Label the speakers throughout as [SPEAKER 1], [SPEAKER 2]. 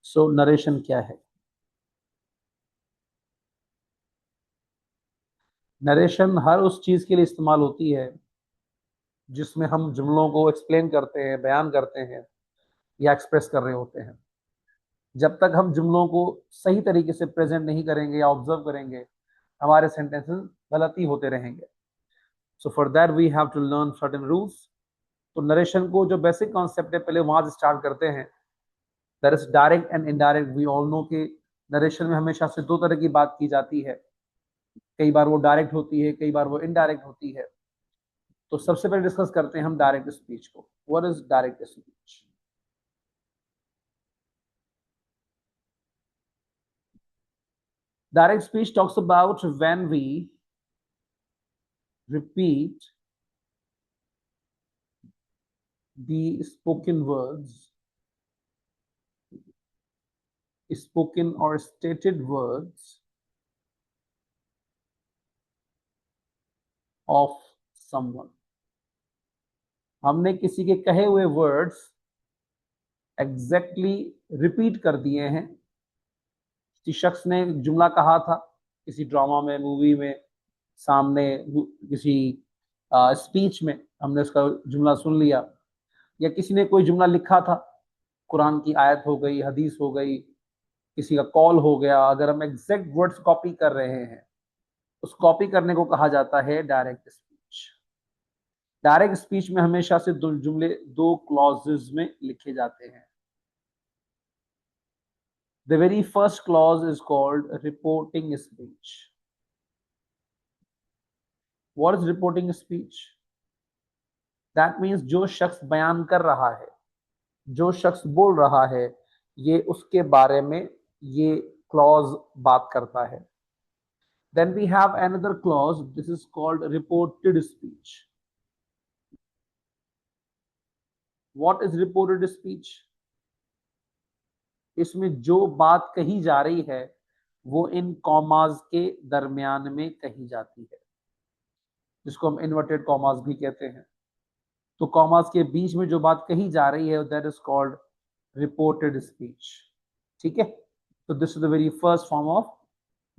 [SPEAKER 1] सो narration क्या है? Narration हर उस चीज के लिए इस्तेमाल होती है जिसमें हम जुमलों को एक्सप्लेन करते हैं, बयान करते हैं या एक्सप्रेस कर रहे होते हैं। जब तक हम जुमलों को सही तरीके से प्रेजेंट नहीं करेंगे या ऑब्जर्व करेंगे, हमारे सेंटेंसेस गलत ही होते रहेंगे। So for that we have to learn certain rules. तो नरेशन को जो बेसिक कॉन्सेप्ट है, पहले वहां से स्टार्ट करते हैं। That is direct and indirect. We all know कि नरेशन में हमेशा से दो तरह की बात की जाती है। कई बार वो डायरेक्ट होती है, कई बार वो इनडायरेक्ट होती है। तो सबसे पहले डिस्कस करते हैं हम डायरेक्ट स्पीच को। What is direct speech? Direct speech talks about when we repeat the spoken words, spoken or stated words of someone. हमने किसी के कहे हुए वर्ड्स एग्जैक्टली रिपीट कर दिए हैं। किसी शख्स ने जुमला कहा था किसी ड्रामा में, मूवी में, सामने किसी स्पीच में हमने उसका जुमला सुन लिया, या किसी ने कोई जुमला लिखा था, कुरान की आयत हो गई, हदीस हो गई, किसी का कॉल हो गया। अगर हम एग्जैक्ट वर्ड्स कॉपी कर रहे हैं, उस कॉपी करने को कहा जाता है डायरेक्ट स्पीच। डायरेक्ट स्पीच में हमेशा से दो जुमले दो क्लॉजेज में लिखे जाते हैं। The very first clause is called reporting speech. What is reporting speech? That means जो शख्स बयान कर रहा है, जो शख्स बोल रहा है, ये उसके बारे में ये क्लॉज बात करता है। Then we have another clause. This is called reported speech. What is reported speech? इसमें जो बात कही जा रही है वो इन कॉमाज के दरमियान में कही जाती है, जिसको हम इन्वर्टेड कॉमाज भी कहते हैं। तो कॉमाज के बीच में जो बात कही जा रही है, that is called reported speech. ठीक है। तो this is the very first form of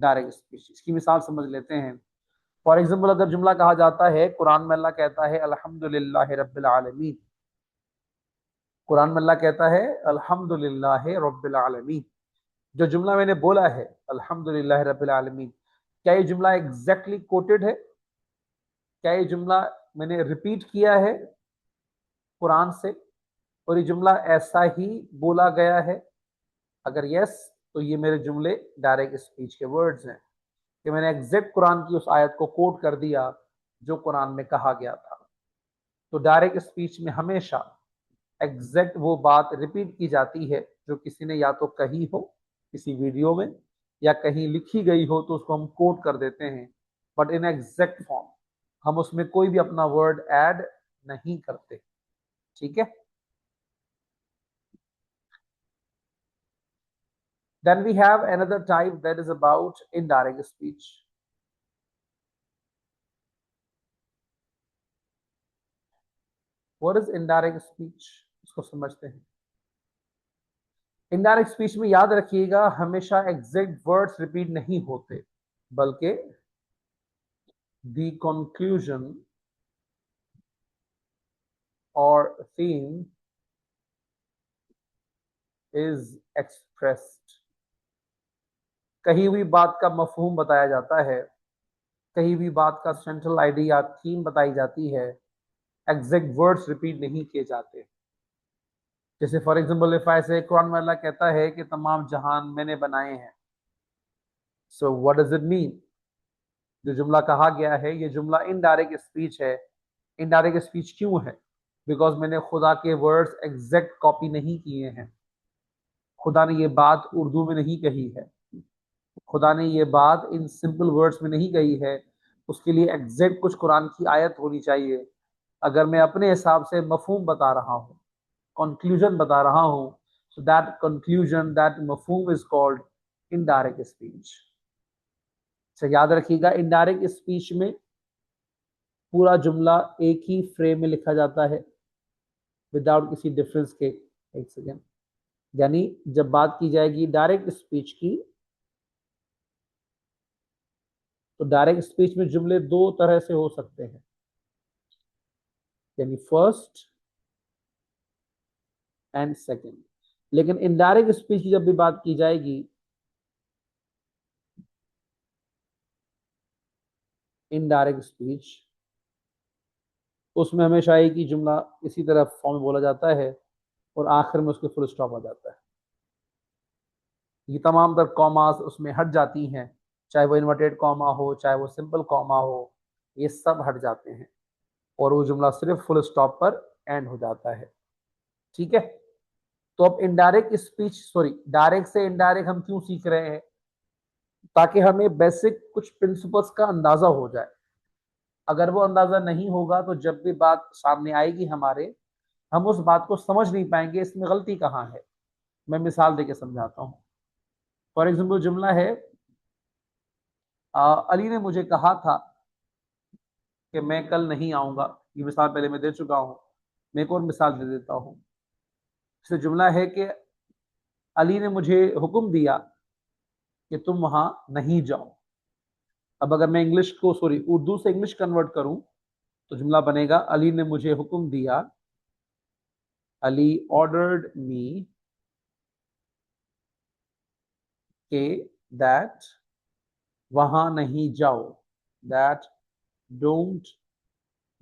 [SPEAKER 1] direct speech. इसकी मिसाल समझ लेते हैं। फॉर एग्जाम्पल, अगर जुमला कहा जाता है, कुरान में अल्लाह कहता है अल्हम्दुलिल्लाह रब्बिल आलमीन। कुरान में अल्लाह कहता है अल्हम्दुलिल्लाह रब्बिल आलमीन। जो जुमला मैंने बोला है अल्हम्दुलिल्लाह रब्बिल आलमीन, क्या ये जुमला एग्जैक्टली कोटेड है? क्या ये जुमला मैंने रिपीट किया है कुरान से, और ये जुमला ऐसा ही बोला गया है? अगर यस, तो ये मेरे जुमले डायरेक्ट स्पीच के वर्ड्स हैं कि मैंने एग्जैक्ट कुरान की उस आयत को कोट कर दिया जो कुरान में कहा गया था। तो डायरेक्ट स्पीच में हमेशा एग्जैक्ट वो बात रिपीट की जाती है जो किसी ने या तो कही हो किसी वीडियो में, या कहीं लिखी गई हो तो उसको हम कोट कर देते हैं, बट इन एग्जैक्ट फॉर्म। हम उसमें कोई भी अपना वर्ड ऐड नहीं करते। ठीक है। Then we have another type that is about indirect speech. What is indirect speech? इसको समझते हैं। इनडायरेक्ट स्पीच में याद रखिएगा, हमेशा एग्जैक्ट वर्ड्स रिपीट नहीं होते, बल्कि द कंक्लूजन और थीम इज एक्सप्रेस्ड। कही हुई बात का मफहूम बताया जाता है, कही हुई बात का सेंट्रल आइडिया, थीम बताई जाती है। एग्जैक्ट वर्ड्स रिपीट नहीं किए जाते। जैसे फॉर एग्जाम्पल, इफ आई से कुरान में अल्लाह कहता है कि तमाम जहान मैंने बनाए हैं। So what does it mean? जो जुमला कहा गया है ये जुमला इनडायरेक्ट स्पीच है। इनडायरेक्ट स्पीच क्यों है? बिकॉज मैंने खुदा के वर्ड्स एग्जैक्ट कॉपी नहीं किए हैं। खुदा ने ये बात उर्दू में नहीं कही है, खुदा ने ये बात इन सिंपल वर्ड्स में नहीं कही है। उसके लिए एग्जैक्ट कुछ कुरान की आयत होनी चाहिए। अगर मैं अपने हिसाब से मफहूम बता रहा हूँ, कंक्लूजन बता रहा हूँ, सो दैट कंक्लूजन, दैट मफहूम इज कॉल्ड इनडायरेक्ट स्पीच। तो याद रखिएगा, इनडायरेक्ट स्पीच में पूरा जुमला एक ही फ्रेम में लिखा जाता है विदाउट किसी डिफरेंस के। एक सेकेंड। यानी जब बात की जाएगी डायरेक्ट स्पीच की, तो डायरेक्ट स्पीच में जुमले दो तरह से हो सकते हैं, यानी फर्स्ट एंड सेकंड। लेकिन इनडायरेक्ट स्पीच की जब भी बात की जाएगी, इनडायरेक्ट स्पीच, उसमें हमेशा एक ही जुमला इसी तरह फॉर्म में बोला जाता है और आखिर में उसके फुल स्टॉप आ जाता है। ये तमाम तर कॉमास उसमें हट जाती हैं, चाहे वो इन्वर्टेड कॉमा हो चाहे वो सिंपल कॉमा हो, ये सब हट जाते हैं और वो जुमला सिर्फ फुल स्टॉप पर एंड हो जाता है। ठीक है। तो अब इनडायरेक्ट स्पीच, सॉरी, डायरेक्ट से इनडायरेक्ट हम क्यों सीख रहे हैं? ताकि हमें बेसिक कुछ प्रिंसिपल्स का अंदाजा हो जाए। अगर वो अंदाजा नहीं होगा तो जब भी बात सामने आएगी हमारे, हम उस बात को समझ नहीं पाएंगे इसमें गलती कहाँ है। मैं मिसाल देके समझाता हूँ। फॉर एग्जाम्पल जुमला है, अली ने मुझे कहा था कि मैं कल नहीं आऊंगा। ये मिसाल पहले मैं दे चुका हूँ, मैं एक और मिसाल दे देता हूँ। इससे जुमला है कि अली ने मुझे हुक्म दिया कि तुम वहां नहीं जाओ। अब अगर मैं इंग्लिश को, सॉरी, उर्दू से इंग्लिश कन्वर्ट करूं तो जुमला बनेगा, अली ने मुझे हुक्म दिया, अली ऑर्डर्ड मी के दैट वहां नहीं जाओ, that don't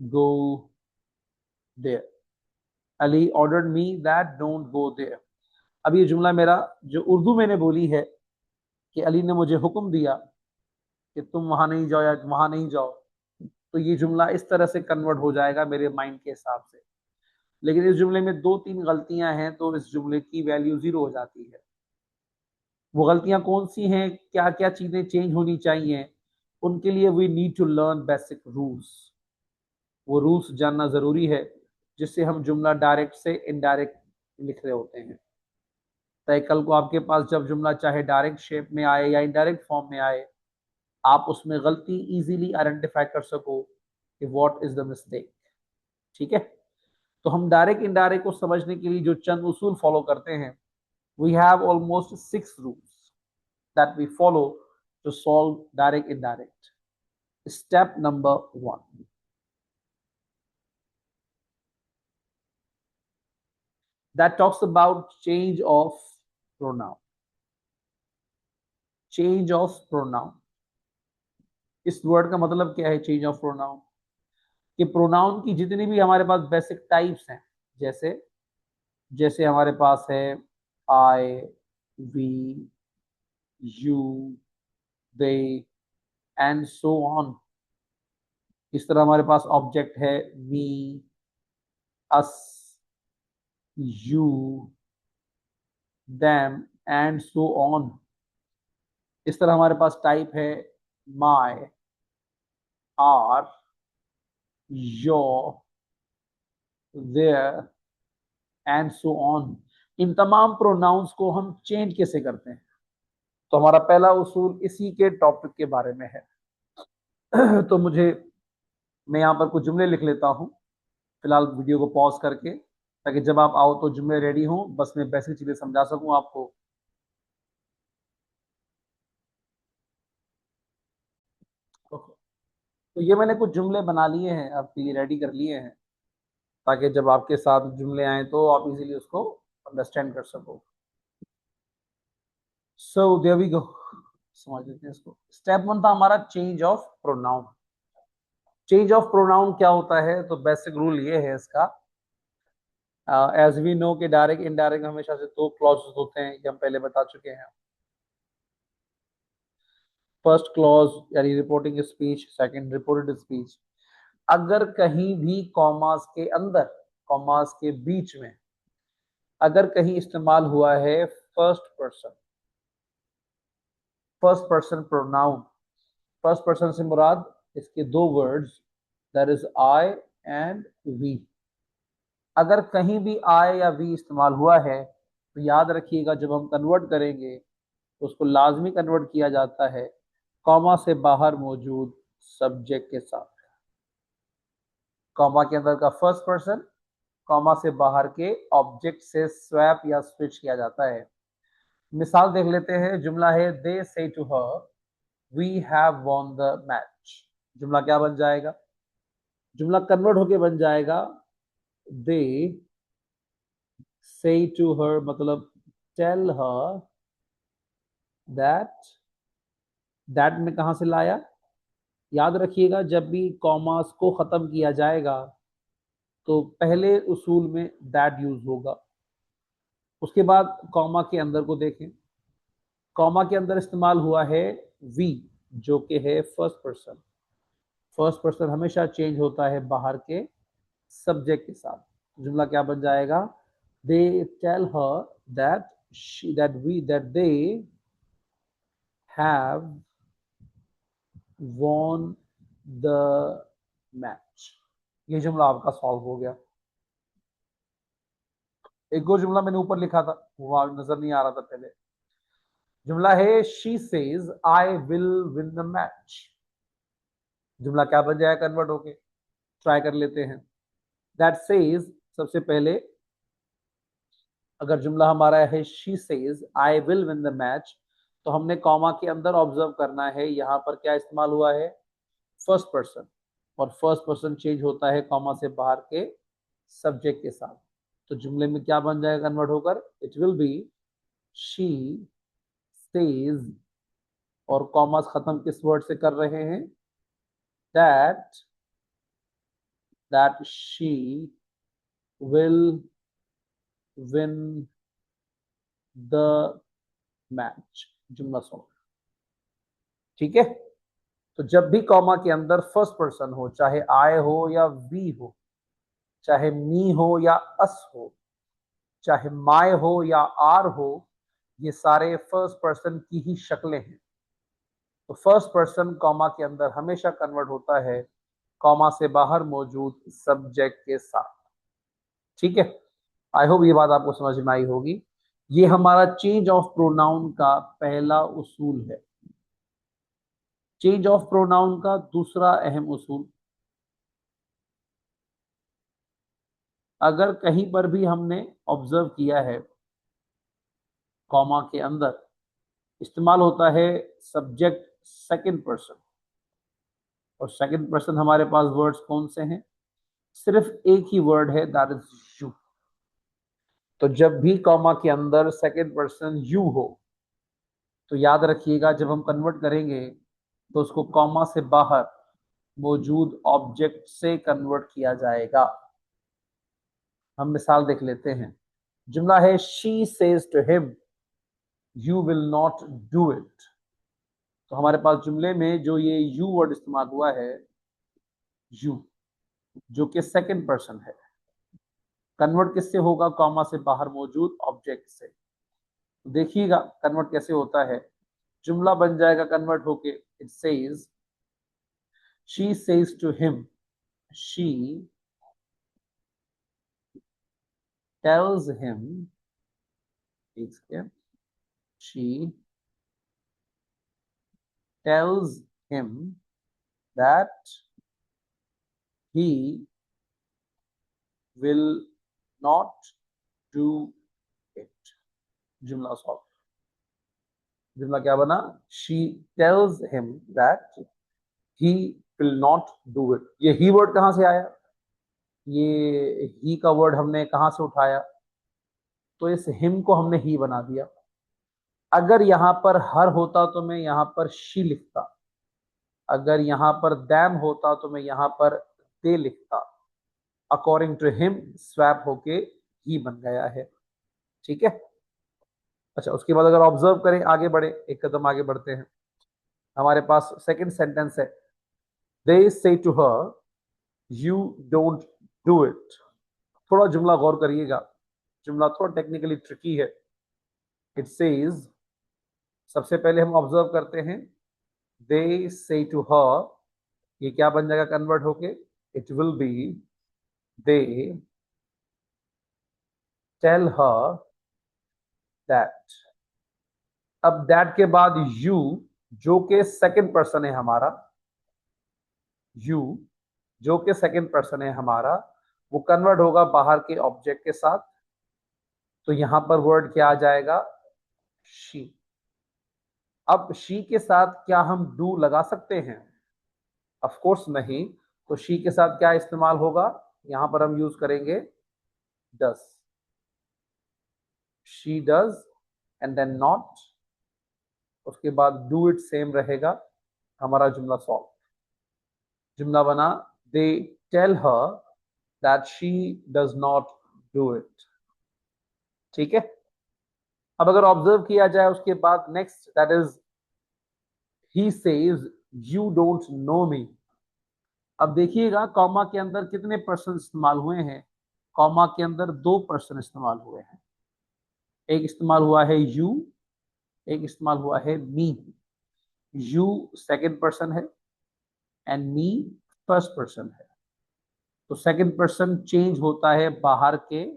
[SPEAKER 1] go there. Ali ordered me that don't go there. अब ये जुमला मेरा जो उर्दू मैंने बोली है कि अली ने मुझे हुक्म दिया कि तुम वहां नहीं जाओ या वहां नहीं जाओ, तो ये जुमला इस तरह से कन्वर्ट हो जाएगा मेरे माइंड के हिसाब से। लेकिन इस जुमले में दो तीन गलतियां हैं तो इस जुमले की वैल्यू जीरो हो जाती है। वो गलतियां कौन सी हैं, क्या क्या चीजें चेंज होनी चाहिए, उनके लिए we need to learn basic rules. वो रूल्स जानना जरूरी है जिससे हम जुमला डायरेक्ट से इनडायरेक्ट लिख रहे होते हैं। तय कल को आपके पास जब जुमला चाहे डायरेक्ट शेप में आए या इनडायरेक्ट फॉर्म में आए, आप उसमें गलती इजीली आइडेंटिफाई कर सको कि व्हाट इज द मिस्टेक। ठीक है। तो हम डायरेक्ट इनडायरेक्ट को समझने के लिए जो चंद उसूल फॉलो करते हैं, we have almost 6 rules that we follow to solve direct indirect. Step number 1, that talks about change of pronoun. Change of pronoun, इस वर्ड का मतलब क्या है? चेंज ऑफ प्रोनाउन कि प्रोनाउन की जितनी भी हमारे पास बेसिक टाइप्स हैं, जैसे जैसे हमारे पास है I, we, you, they and so on. इस तरह हमारे पास ऑब्जेक्ट है me, us, you, them and so on. इस तरह हमारे पास टाइप है my, our, your, their and so on. इन तमाम प्रोनाउंस को हम चेंज कैसे करते हैं? तो हमारा पहला उसूल इसी के टॉपिक के बारे में है। तो मैं यहाँ पर कुछ जुमले लिख लेता हूँ फिलहाल, वीडियो को पॉज करके, ताकि जब आप आओ तो जुमले रेडी हों, बस मैं बेसिक चीजें समझा सकूं आपको। तो ये मैंने कुछ जुमले बना लिए हैं, आपके लिए रेडी कर लिए हैं, ताकि जब आपके साथ जुमले आए तो आप इजीली उसको अंडरस्टैंड कर सको। सो देयर वी गो, समझ लेते हैं इसको। स्टेप 1 था हमारा change of pronoun. Change of pronoun क्या होता है? तो बेसिक रूल ये है इसका, एज वी नो कि डायरेक्ट इनडायरेक्ट हमेशा से दो क्लॉजेस होते हैं, ये हम पहले बता चुके हैं। फर्स्ट क्लॉज यानी reporting speech, second reported speech. अगर कहीं भी कॉमास के अंदर, कॉमास के बीच में अगर कहीं इस्तेमाल हुआ है first person pronoun, first person से मुराद इसके दो words, that is I and we. अगर कहीं भी आई या वी इस्तेमाल हुआ है तो याद रखिएगा, जब हम कन्वर्ट करेंगे तो उसको लाजमी कन्वर्ट किया जाता है कॉमा से बाहर मौजूद सब्जेक्ट के साथ। कॉमा के अंदर का फर्स्ट पर्सन, कॉमा से बाहर के ऑब्जेक्ट से स्वैप या स्विच किया जाता है। मिसाल देख लेते हैं। जुमला है they say to her we have won the match. जुमला क्या बन जाएगा? जुमला कन्वर्ट होके बन जाएगा दे से टू हर, मतलब टेल हर दैट। दैट में कहां से लाया? याद रखिएगा, जब भी कॉमास को खत्म किया जाएगा तो पहले उसूल में दैट यूज होगा। उसके बाद कॉमा के अंदर को देखें। कॉमा के अंदर इस्तेमाल हुआ है वी, जो कि है फर्स्ट पर्सन। फर्स्ट पर्सन हमेशा चेंज होता है बाहर के सब्जेक्ट के साथ। जुमला क्या बन जाएगा? They tell her that they have won the match. ये जुमला आपका सॉल्व हो गया। एक और जुमला मैंने ऊपर लिखा था, वो नजर नहीं आ रहा था पहले। जुमला है she says I will win the match. जुमला क्या बन जाएगा कन्वर्ट होके? ट्राई कर लेते हैं। दैट सेज, सबसे पहले अगर जुमला हमारा है she says I will win the match, तो हमने कॉमा के अंदर ऑब्जर्व करना है यहां पर क्या इस्तेमाल हुआ है? First person. और फर्स्ट पर्सन चेंज होता है कॉमा से बाहर के सब्जेक्ट के साथ। तो जुमले में क्या बन जाएगा कन्वर्ट होकर? It will be she says, और कॉमास खत्म किस वर्ड से कर रहे हैं? That she will win the match. जुमला सॉल्व। ठीक है। तो जब भी कॉमा के अंदर फर्स्ट पर्सन हो, चाहे आई हो या वी हो, चाहे मी हो या अस हो, चाहे माय हो या आर हो, ये सारे फर्स्ट पर्सन की ही शक्लें हैं। तो फर्स्ट पर्सन कॉमा के अंदर हमेशा कन्वर्ट होता है कॉमा से बाहर मौजूद सब्जेक्ट के साथ। ठीक है। आई होप ये बात आपको समझ में आई होगी। ये हमारा चेंज ऑफ प्रोनाउन का पहला उसूल है। चेंज ऑफ प्रोनाउन का दूसरा अहम उसूल, अगर कहीं पर भी हमने ऑब्जर्व किया है कॉमा के अंदर इस्तेमाल होता है सब्जेक्ट सेकंड पर्सन, और सेकंड पर्सन हमारे पास वर्ड्स कौन से हैं? सिर्फ एक ही वर्ड है, दैट इज यू। तो जब भी कॉमा के अंदर सेकंड पर्सन यू हो, तो याद रखिएगा जब हम कन्वर्ट करेंगे तो उसको कॉमा से बाहर मौजूद ऑब्जेक्ट से कन्वर्ट किया जाएगा। हम मिसाल देख लेते हैं। जुमला है she says to him you will not do it. तो हमारे पास जुमले में जो ये यू वर्ड इस्तेमाल हुआ है, यू, जो कि सेकंड पर्सन है, कन्वर्ट किससे होगा? कॉमा से बाहर मौजूद ऑब्जेक्ट से। तो देखिएगा कन्वर्ट कैसे होता है। जुमला बन जाएगा कन्वर्ट होके, it says she says to him she tells him, she tells him that he will not do it. जुमला सॉल्व। जुमला क्या बना? She tells him that he will not do it. ये ही वर्ड कहां से आया? ये ही का वर्ड हमने कहां से उठाया? तो इस हिम को हमने ही बना दिया। अगर यहां पर हर होता तो मैं यहां पर शी लिखता, अगर यहां पर दैम होता तो मैं यहां पर दे लिखता। अकॉर्डिंग टू हिम स्वैप होके ही बन गया है। ठीक है। अच्छा, उसके बाद अगर ऑब्जर्व करें, आगे बढ़े, एक कदम आगे बढ़ते हैं। हमारे पास सेकंड सेंटेंस है, they say to her you don't do it. थोड़ा जुमला गौर करिएगा, जुमला थोड़ा टेक्निकली ट्रिकी है। इट सेज, सबसे पहले हम ऑब्जर्व करते हैं, दे से टू हर, ये क्या बन जाएगा कन्वर्ट होके? It will be they tell her that. अब दैट के बाद यू, जो के सेकंड पर्सन है हमारा, यू जो के सेकंड पर्सन है हमारा, वो कन्वर्ट होगा बाहर के ऑब्जेक्ट के साथ। तो यहां पर वर्ड क्या आ जाएगा, शी। अब शी के साथ क्या हम डू लगा सकते हैं, ऑफ कोर्स नहीं। तो शी के साथ क्या इस्तेमाल होगा, यहां पर हम यूज करेंगे does. She does and then not, उसके बाद डू इट सेम रहेगा, हमारा जुमला सॉल्व। जुमला बना, they tell her that she does not do it. ठीक है। अब अगर ऑब्जर्व किया जाए उसके बाद next, that is he says you don't know me. अब देखिएगा कॉमा के अंदर कितने पर्सन इस्तेमाल हुए हैं, कॉमा के अंदर दो पर्सन इस्तेमाल हुए हैं। एक इस्तेमाल हुआ है यू, एक इस्तेमाल हुआ है मी। यू सेकंड पर्सन है एंड मी फर्स्ट पर्सन है। तो सेकंड पर्सन चेंज होता है बाहर के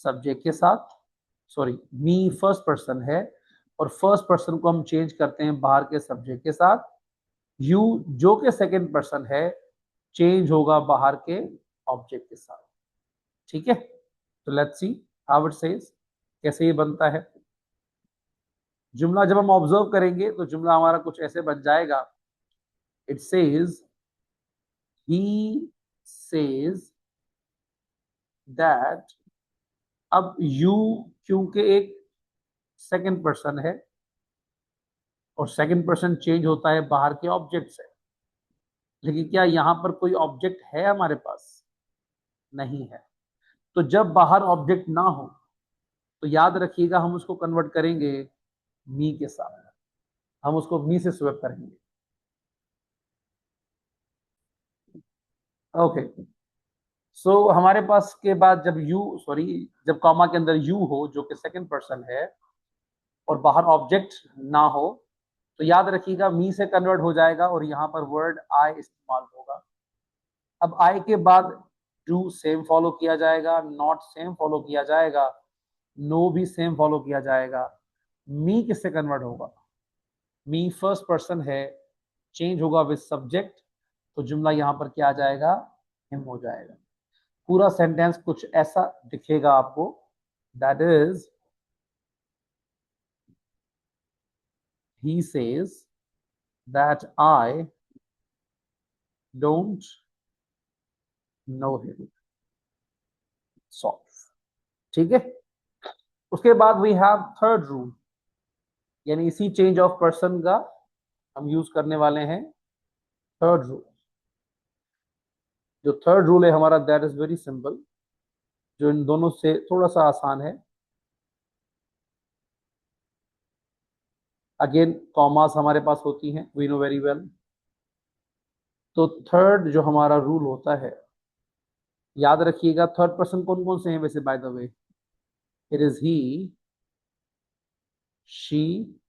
[SPEAKER 1] सब्जेक्ट के साथ, सॉरी मी फर्स्ट पर्सन है और फर्स्ट पर्सन को हम चेंज करते हैं बाहर के सब्जेक्ट के साथ। यू जो कि सेकंड पर्सन है चेंज होगा बाहर के ऑब्जेक्ट के साथ। ठीक है। तो let's see how it says, कैसे ये बनता है जुमला। जब हम ऑब्जर्व करेंगे तो जुमला हमारा कुछ ऐसे बन जाएगा, it says he says that. अब यू क्योंकि एक सेकंड पर्सन है और सेकंड पर्सन चेंज होता है बाहर के ऑब्जेक्ट से, लेकिन क्या यहां पर कोई ऑब्जेक्ट है हमारे पास, नहीं है। तो जब बाहर ऑब्जेक्ट ना हो तो याद रखिएगा हम उसको कन्वर्ट करेंगे मी के साथ, हम उसको मी से स्वैप करेंगे। ओके। सो हमारे पास के बाद जब यू, सॉरी जब कॉमा के अंदर यू हो जो कि सेकंड पर्सन है और बाहर ऑब्जेक्ट ना हो, तो याद रखिएगा मी से कन्वर्ट हो जाएगा और यहां पर वर्ड आई इस्तेमाल होगा। अब आई के बाद डू सेम फॉलो किया जाएगा, नॉट सेम फॉलो किया जाएगा, नो भी सेम फॉलो किया जाएगा। मी किससे कन्वर्ट होगा, मी फर्स्ट पर्सन है, चेंज होगा विद सब्जेक्ट। तो जुमला यहां पर क्या आ जाएगा, हिम हो जाएगा। पूरा सेंटेंस कुछ ऐसा दिखेगा आपको, that is he says that I don't know him, solve. ठीक है। उसके बाद वी हैव थर्ड रूल, यानी इसी चेंज ऑफ पर्सन का हम यूज करने वाले हैं थर्ड रूल। जो थर्ड रूल है हमारा, दैट इज वेरी सिंपल, जो इन दोनों से थोड़ा सा आसान है। अगेन कॉमास हमारे पास होती हैं, वी नो वेरी वेल। तो थर्ड जो हमारा रूल होता है, याद रखिएगा थर्ड पर्सन कौन कौन से हैं वैसे, by the way it is he, she,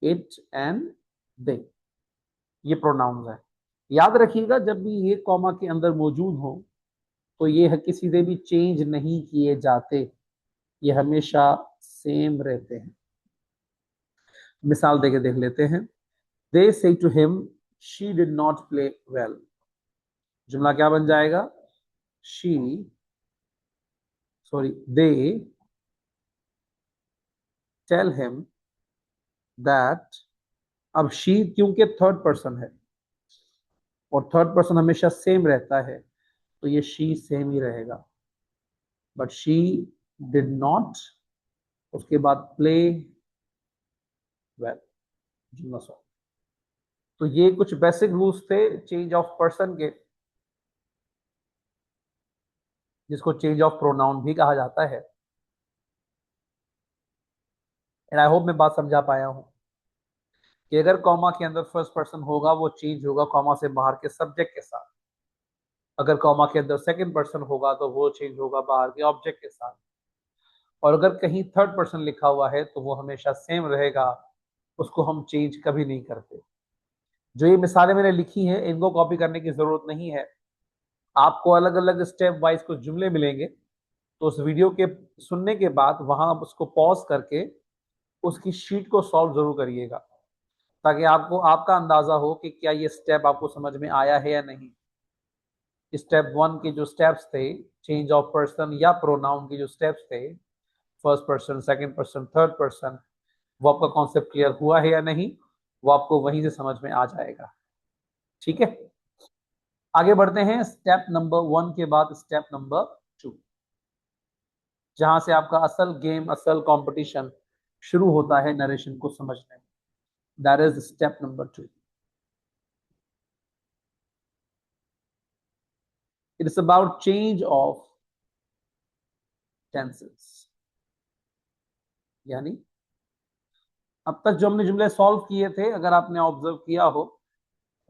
[SPEAKER 1] it and they, ये प्रोनाउंस है। याद रखिएगा जब भी ये कॉमा के अंदर मौजूद हो तो ये किसी से भी चेंज नहीं किए जाते, ये हमेशा सेम रहते हैं। मिसाल देके देख लेते हैं। They say to him she did not play well. जुमला क्या बन जाएगा, she, sorry they tell him that. अब शी क्योंकि थर्ड पर्सन है और थर्ड पर्सन हमेशा सेम रहता है, तो ये शी सेम ही रहेगा। बट शी डिड नॉट, उसके बाद प्ले वेल, जुमला सॉल्व। तो ये कुछ बेसिक रूल्स थे चेंज ऑफ पर्सन के, जिसको चेंज ऑफ प्रोनाउन भी कहा जाता है। एंड आई होप मैं बात समझा पाया हूं कि अगर कॉमा के अंदर फर्स्ट पर्सन होगा वो चेंज होगा कॉमा से बाहर के सब्जेक्ट के साथ, अगर कॉमा के अंदर सेकंड पर्सन होगा तो वो चेंज होगा बाहर के ऑब्जेक्ट के साथ, और अगर कहीं थर्ड पर्सन लिखा हुआ है तो वो हमेशा सेम रहेगा, उसको हम चेंज कभी नहीं करते। जो ये मिसालें मैंने लिखी हैं इनको कॉपी करने की जरूरत नहीं है, आपको अलग अलग स्टेप वाइज कुछ जुमले मिलेंगे, तो उस वीडियो के सुनने के बाद वहां आप उसको पॉज करके उसकी शीट को सॉल्व जरूर करिएगा, ताकि आपको आपका अंदाजा हो कि क्या ये स्टेप आपको समझ में आया है या नहीं। स्टेप 1 के जो स्टेप्स थे, चेंज ऑफ पर्सन या प्रोनाउन के जो स्टेप्स थे, first person, second person, third person, वो आपका कॉन्सेप्ट क्लियर हुआ है या नहीं, वो आपको वहीं से समझ में आ जाएगा। ठीक है, आगे बढ़ते हैं स्टेप नंबर 1 के बाद स्टेप नंबर 2, जहां से आपका असल गेम, असल कंपटीशन शुरू होता है नरेशन को समझने में। That is step number 2। It is about change of tenses. यानी अब तक जो हमने जुमले सॉल्व किए थे, अगर आपने ऑब्जर्व किया हो,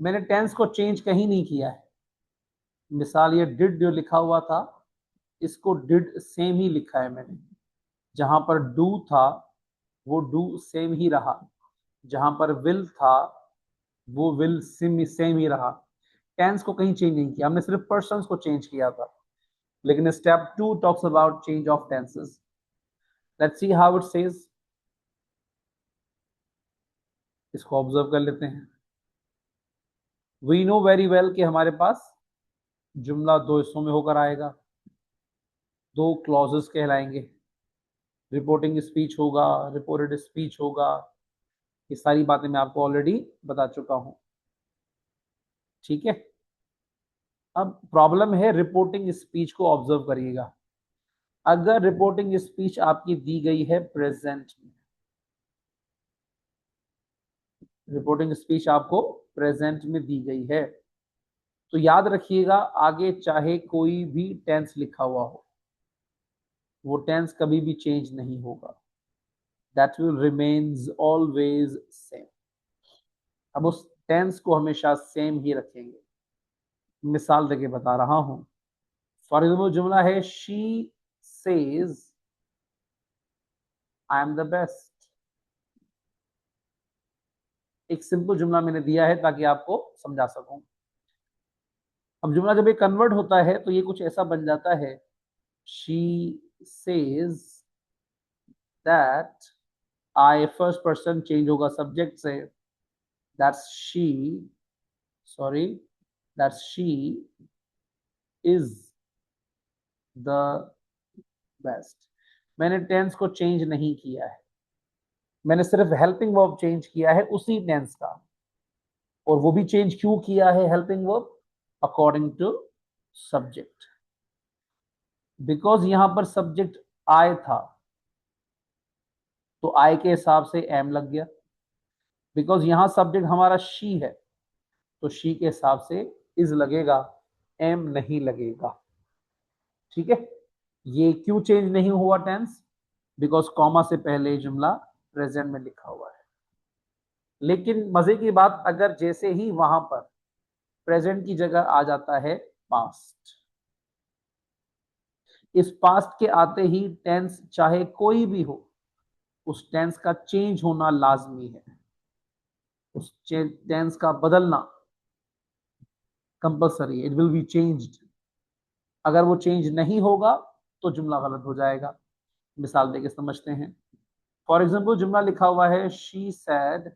[SPEAKER 1] मैंने टेंस को चेंज कहीं नहीं किया है। मिसाल ये डिड जो लिखा हुआ था, इसको डिड सेम ही लिखा है मैंने। जहां पर डू था वो डू सेम ही रहा, जहां पर विल था वो विल सेम ही रहा। टेंस को कहीं चेंज नहीं किया हमने, सिर्फ पर्सन्स को चेंज किया था। लेकिन step 2 talks about change of tenses. Let's see how it says. इसको ऑब्जर्व कर लेते हैं। वी नो वेरी वेल कि हमारे पास जुमला दो हिस्सों में होकर आएगा, दो क्लॉजेस कहलाएंगे। रिपोर्टिंग स्पीच होगा, रिपोर्टेड स्पीच होगा। ये सारी बातें मैं आपको ऑलरेडी बता चुका हूं। ठीक है, अब प्रॉब्लम है रिपोर्टिंग स्पीच को ऑब्जर्व करिएगा। अगर रिपोर्टिंग स्पीच आपकी दी गई है प्रेजेंट में, रिपोर्टिंग स्पीच आपको प्रेजेंट में दी गई है, तो याद रखिएगा आगे चाहे कोई भी टेंस लिखा हुआ हो, वो टेंस कभी भी चेंज नहीं होगा। That will remains always same. अब उस टेंस को हमेशा सेम ही रखेंगे। मिसाल देके बता रहा हूं। फॉर एग्जाम्पल जुमला है she says I am the best. एक सिंपल जुमला मैंने दिया है ताकि आपको समझा सकूं। अब जुमला जब ये कन्वर्ट होता है तो ये कुछ ऐसा बन जाता है, she says that, I first person change होगा सब्जेक्ट से, that's she, sorry, that's she is the best. मैंने टेंस को चेंज नहीं किया है, मैंने सिर्फ हेल्पिंग वर्ब चेंज किया है उसी टेंस का। और वो भी चेंज क्यों किया है helping verb? According to subject. Because यहां पर सब्जेक्ट आई था तो आई के हिसाब से एम लग गया। बिकॉज यहां सब्जेक्ट हमारा शी है तो शी के हिसाब से इज लगेगा, एम नहीं लगेगा। ठीक है, ये क्यों चेंज नहीं हुआ टेंस? बिकॉज कॉमा से पहले जुमला प्रेजेंट में लिखा हुआ है। लेकिन मजे की बात, अगर जैसे ही वहां पर प्रेजेंट की जगह आ जाता है पास्ट, इस पास्ट के आते ही टेंस चाहे कोई भी हो, उस टेंस का चेंज होना लाजमी है, उस टेंस का बदलना compulsory, it will be changed. अगर वो चेंज नहीं होगा तो जुमला गलत हो जाएगा। मिसाल देके समझते हैं। फॉर एग्जाम्पल जुमला लिखा हुआ है she sad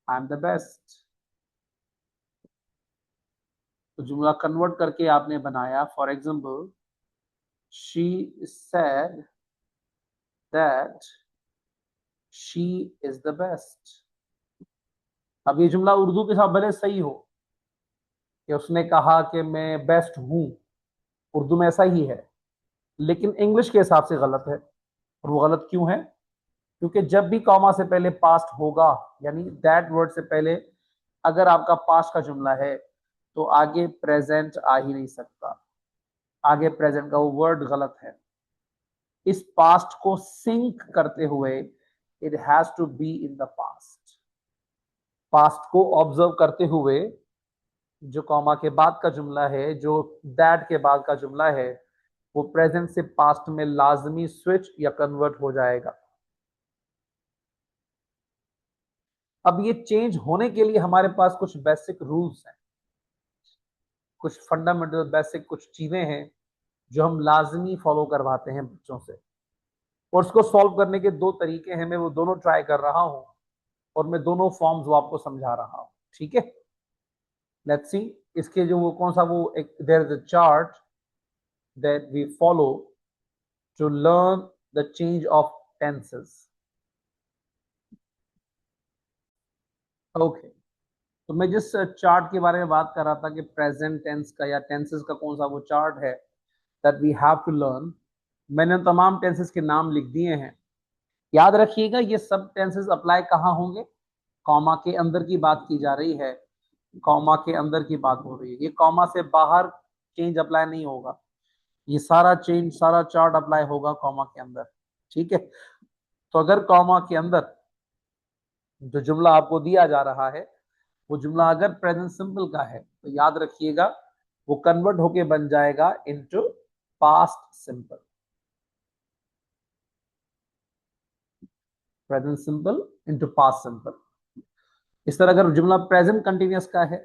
[SPEAKER 1] I am the best. तो जुमला कन्वर्ट करके आपने बनाया, for example she said that she is the best. अब ये जुमला उर्दू के साथ भले सही हो कि उसने कहा कि मैं बेस्ट हूं, उर्दू में ऐसा ही है, लेकिन इंग्लिश के हिसाब से गलत है। और वो गलत क्यों है? क्योंकि जब भी कॉमा से पहले पास्ट होगा, यानी दैट वर्ड से पहले अगर आपका पास्ट का जुमला है, तो आगे प्रेजेंट आ ही नहीं सकता। आगे प्रेजेंट का वो वर्ड गलत है। इस पास्ट को सिंक करते हुए it has to be in the past. Past को ऑब्जर्व करते हुए जो कॉमा के बाद का जुमला है, जो दैट के बाद का जुमला है, वो प्रेजेंट से पास्ट में लाजमी स्विच या कन्वर्ट हो जाएगा। अब ये चेंज होने के लिए हमारे पास कुछ बेसिक रूल्स हैं, कुछ फंडामेंटल बेसिक कुछ चीजें हैं जो हम लाजमी फॉलो करवाते हैं बच्चों से। और उसको सॉल्व करने के दो तरीके हैं, मैं वो दोनों ट्राई कर रहा हूं और मैं दोनों फॉर्म्स वो आपको समझा रहा हूं। ठीक है, लेट्स सी इसके जो वो कौन सा वो एक there is a chart that we follow to learn the change of tenses. Okay, तो मैं जिस चार्ट के बारे में बात कर रहा था कि प्रेजेंट टेंस का या टेंसेस का कौन सा वो चार्ट है that we have to learn, मैंने तमाम टेंसेस के नाम लिख दिए हैं। याद रखिएगा ये सब टेंसेस अप्लाई कहाँ होंगे, कॉमा के अंदर की बात की जा रही है, कॉमा के अंदर की बात हो रही है, ये कॉमा से बाहर चेंज अप्लाई नहीं होगा, ये सारा चेंज सारा चार्ट अप्लाई होगा कॉमा के अंदर। ठीक है, तो अगर कॉमा के अंदर जो जुमला आपको दिया जा रहा है वो जुमला अगर प्रेजेंट सिंपल का है तो याद रखिएगा वो कन्वर्ट होके बन जाएगा into past simple. Present simple into past simple. इस तरह अगर जुमला प्रेजेंट कंटिन्यूअस का है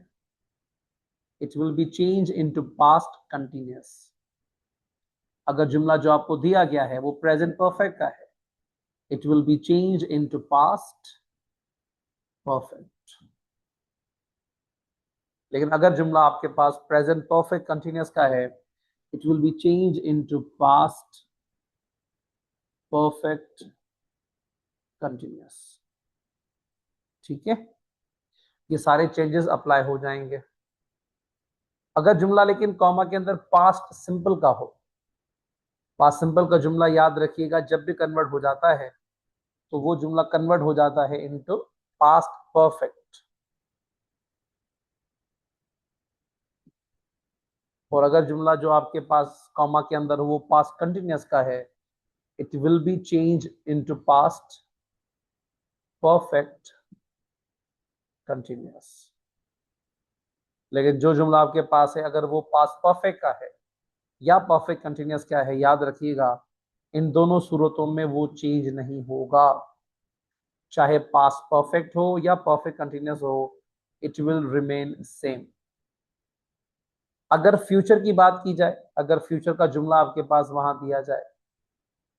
[SPEAKER 1] it will B change into past continuous. अगर जुमला जो आपको दिया गया है वो प्रेजेंट परफेक्ट का है it will B change into past perfect. लेकिन अगर जुमला आपके पास प्रेजेंट परफेक्ट कंटिन्यूअस का है it will B change into past perfect continuous. ठीक है, ये सारे चेंजेस अप्लाई हो जाएंगे। अगर जुमला लेकिन कॉमा के अंदर पास्ट सिंपल का हो, पास्ट सिंपल का जुमला याद रखिएगा जब भी कन्वर्ट हो जाता है तो वो जुमला कन्वर्ट हो जाता है इनटू पास्ट परफेक्ट। और अगर जुमला जो आपके पास कॉमा के अंदर हो वो पास्ट कंटिन्यूअस का है it will B change into past perfect continuous. लेकिन जो जुमला आपके पास है अगर वो पास्ट परफेक्ट का है या परफेक्ट कंटिन्यूअस क्या है याद रखिएगा इन दोनों सूरतों में वो चेंज नहीं होगा, चाहे पास्ट परफेक्ट हो या परफेक्ट कंटिन्यूअस हो इट विल रिमेन सेम। अगर फ्यूचर की बात की जाए, अगर फ्यूचर का जुमला आपके पास वहां दिया जाए,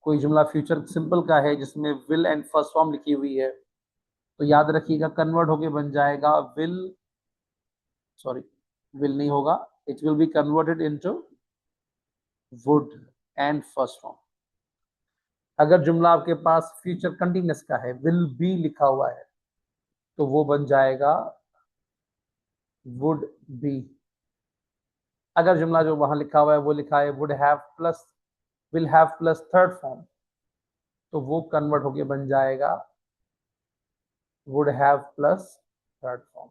[SPEAKER 1] कोई जुमला फ्यूचर सिंपल का है जिसमें विल एंड फर्स्ट फॉर्म लिखी हुई है तो याद रखिएगा कन्वर्ट होके बन जाएगा विल, सॉरी विल नहीं होगा, it will be converted into would and first form. अगर जुमला आपके पास फ्यूचर कंटिन्यूअस का है विल बी लिखा हुआ है तो वो बन जाएगा वुड बी। अगर जुमला जो वहां लिखा हुआ है वो लिखा है would have plus will have plus third form तो वो कन्वर्ट होके बन जाएगा would have plus third form.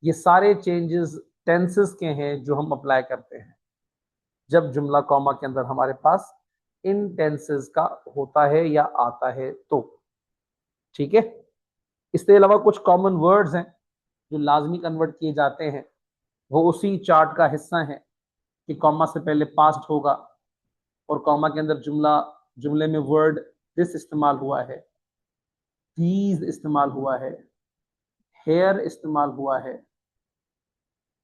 [SPEAKER 1] ये सारे चेंजेस टेंसेस के हैं जो हम अप्लाई करते हैं जब जुमला कॉमा के अंदर हमारे पास इन टेंसेस का होता है या आता है तो। ठीक है, इसके अलावा कुछ कॉमन वर्ड्स हैं जो लाजमी कन्वर्ट किए जाते हैं, वो उसी चार्ट का हिस्सा है कि कॉमा से पहले पास्ट होगा और कॉमा के अंदर जुमले में वर्ड दिस इस्तेमाल हुआ है, दीज इस्तेमाल हुआ है, हेयर इस्तेमाल हुआ है,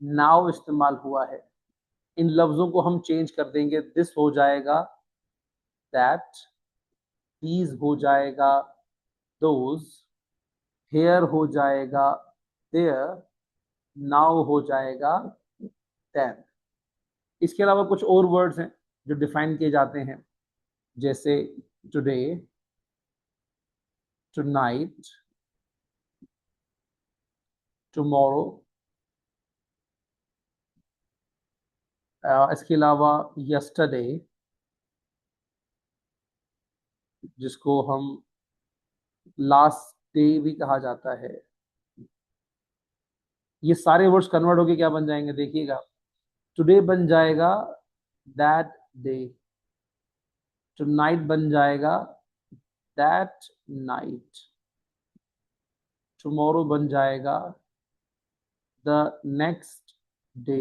[SPEAKER 1] नाउ इस्तेमाल हुआ है। इन लफ्जों को हम चेंज कर देंगे, दिस हो जाएगा दैट, दीज हो जाएगा दोज, हेयर हो जाएगा देयर, नाउ हो जाएगा देन। इसके अलावा कुछ और वर्ड्स हैं जो डिफाइन किए जाते हैं जैसे टुडे, टुनाइट, टुमारो। इसके अलावा यस्टरडे जिसको हम लास्ट डे भी कहा जाता है। ये सारे वर्ड्स कन्वर्ट होके क्या बन जाएंगे देखिएगा, टुडे बन जाएगा दैट डे, टुनाइट बन जाएगा दैट नाइट, टुमारो बन जाएगा द नेक्स्ट डे,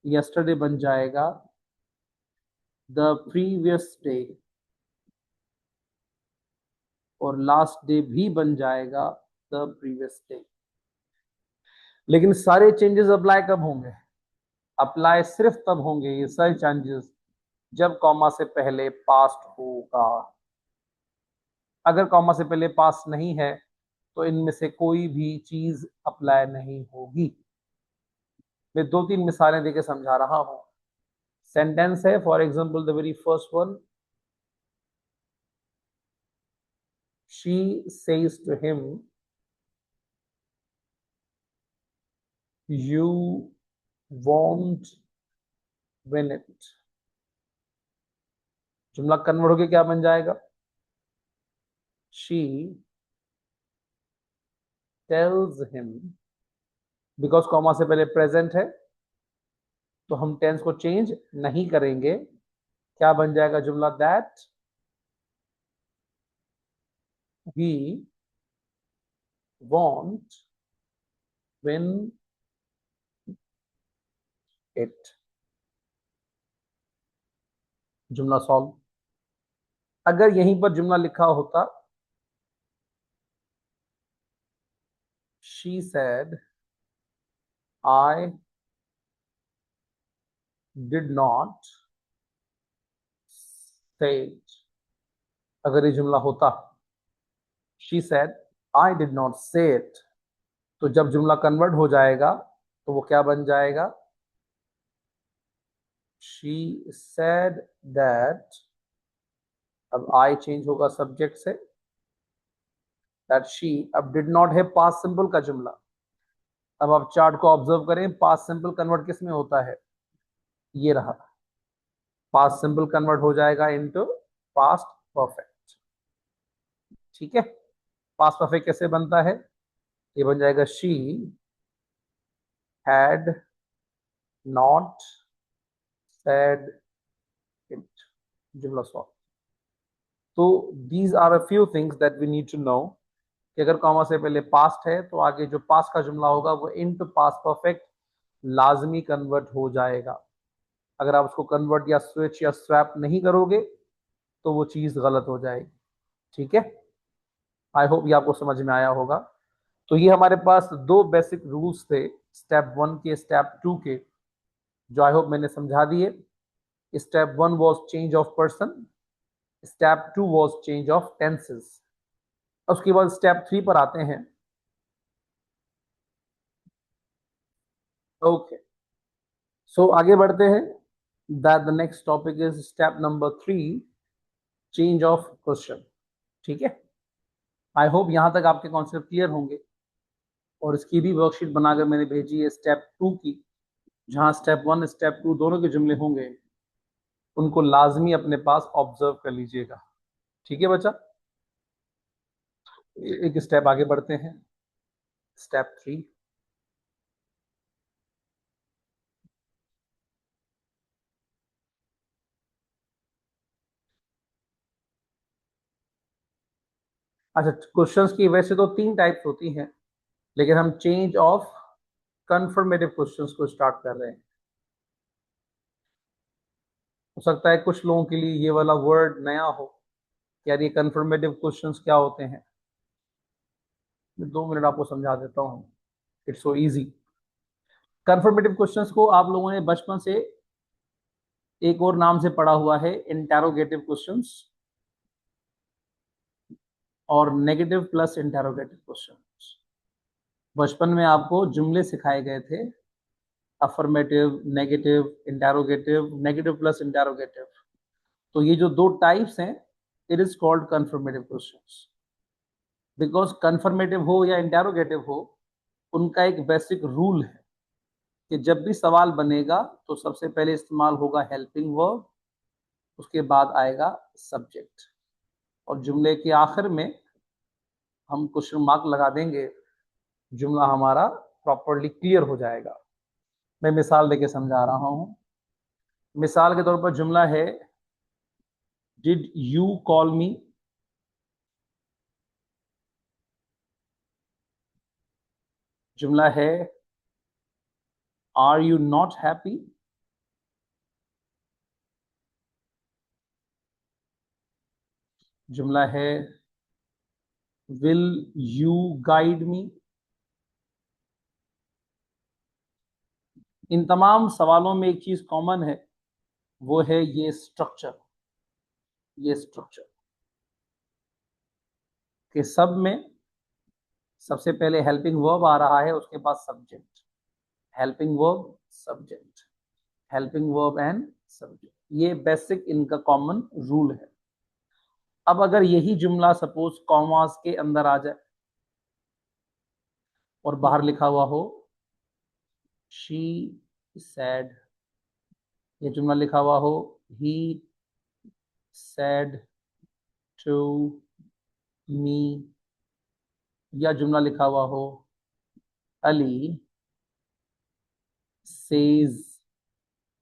[SPEAKER 1] यस्टरडे बन जाएगा द प्रीवियस डे और लास्ट डे भी बन जाएगा द प्रीवियस डे। लेकिन सारे चेंजेस अप्लाई कब होंगे, अप्लाई सिर्फ तब होंगे ये सारे चेंजेस जब कॉमा से पहले पास्ट होगा। अगर कॉमा से पहले पास्ट नहीं है तो इनमें से कोई भी चीज अप्लाई नहीं होगी। मैं दो तीन मिसालें देके समझा रहा हूं। सेंटेंस है, for example the very first one, she says to him you won't win it. जुमला कन्वर्ट होके क्या बन जाएगा? She tells him, because comma से पहले प्रेजेंट है तो हम टेंस को चेंज नहीं करेंगे। क्या बन जाएगा जुमला? That he want win it. जुमला सॉल्व। अगर यहीं पर जुमला लिखा होता she said I did not से इट, अगर ये जुमला होता she said I did not से इट, तो जब जुमला कन्वर्ट हो जाएगा तो वो क्या बन जाएगा? शी सेड दैट, अब आई चेंज होगा सब्जेक्ट से, दैट शी, अब डिड नॉट है पास्ट सिंपल का जुमला। अब आप चार्ट को ऑब्जर्व करें, पास्ट सिंपल कन्वर्ट किस में होता है? ये रहा, पास्ट सिंपल कन्वर्ट हो जाएगा इनटू पास्ट परफेक्ट। ठीक है, पास्ट परफेक्ट कैसे बनता है? ये बन जाएगा she had not said it. जुमला सॉल्व। तो these are a few things that we need to know कि अगर कॉमा से पहले पास्ट है तो आगे जो पास्ट का जुमला होगा वो इनटू पास्ट परफेक्ट लाजमी कन्वर्ट हो जाएगा। अगर आप उसको कन्वर्ट या स्विच या स्वैप नहीं करोगे तो वो चीज गलत हो जाएगी। ठीक है, आई होप ये आपको समझ में आया होगा। तो ये हमारे पास दो बेसिक रूल्स थे, स्टेप 1 के, स्टेप 2 के, जो आई होप मैंने समझा दिए। Step 1 was change of person, step 2 was change of tenses. उसके बाद स्टेप 3 पर आते हैं। ओके, सो आगे बढ़ते हैं। That the next topic is step number 3, change of question. ठीक है, आई होप यहां तक आपके कॉन्सेप्ट क्लियर होंगे। और इसकी भी वर्कशीट बनाकर मैंने भेजी है स्टेप 2 की, जहां स्टेप 1 स्टेप 2 दोनों के जुमले होंगे, उनको लाजमी अपने पास ऑब्जर्व कर लीजिएगा। ठीक है बच्चा, एक स्टेप आगे बढ़ते हैं। स्टेप 3, अच्छा क्वेश्चंस की वैसे तो 3 टाइप्स होती हैं, लेकिन हम चेंज ऑफ कंफर्मेटिव क्वेश्चंस को स्टार्ट कर रहे हैं। हो सकता है कुछ लोगों के लिए ये वाला वर्ड नया हो, यार ये कंफर्मेटिव क्वेश्चंस क्या होते हैं। मैं 2 मिनट आपको समझा देता हूँ, it's so easy. Confirmative questions को आप लोगों ने बचपन से एक और नाम से पढ़ा हुआ है, इंटेरोगेटिव क्वेश्चंस और नेगेटिव प्लस इंटेरोगेटिव क्वेश्चंस। बचपन में आपको जुमले सिखाए गए थे, affirmative, negative, interrogative, negative plus interrogative. तो ये जो दो टाइप्स हैं, it is called confirmative questions. Because confirmative हो या इंटेरोगेटिव हो, उनका एक बेसिक रूल है कि जब भी सवाल बनेगा तो सबसे पहले इस्तेमाल होगा हेल्पिंग वर्ब, उसके बाद आएगा सब्जेक्ट, और जुमले के आखिर में हम क्वेश्चन मार्क लगा देंगे, जुमला हमारा प्रॉपरली क्लियर हो जाएगा। मैं मिसाल देके समझा रहा हूं। मिसाल के तौर पर जुमला है, डिड यू कॉल मी। जुमला है, आर यू नॉट हैप्पी। जुमला है, विल यू गाइड मी। इन तमाम सवालों में एक चीज कॉमन है, वो है ये स्ट्रक्चर। ये स्ट्रक्चर के सब में सबसे पहले हेल्पिंग वर्ब आ रहा है, उसके बाद subject, helping verb subject, helping verb and subject, ये बेसिक इनका कॉमन रूल है। अब अगर यही जुमला सपोज कॉमास के अंदर आ जाए और बाहर लिखा हुआ हो शी सैड, ये जुमला लिखा हुआ हो ही सैड टू मी, या जुमला लिखा हुआ हो अली सेज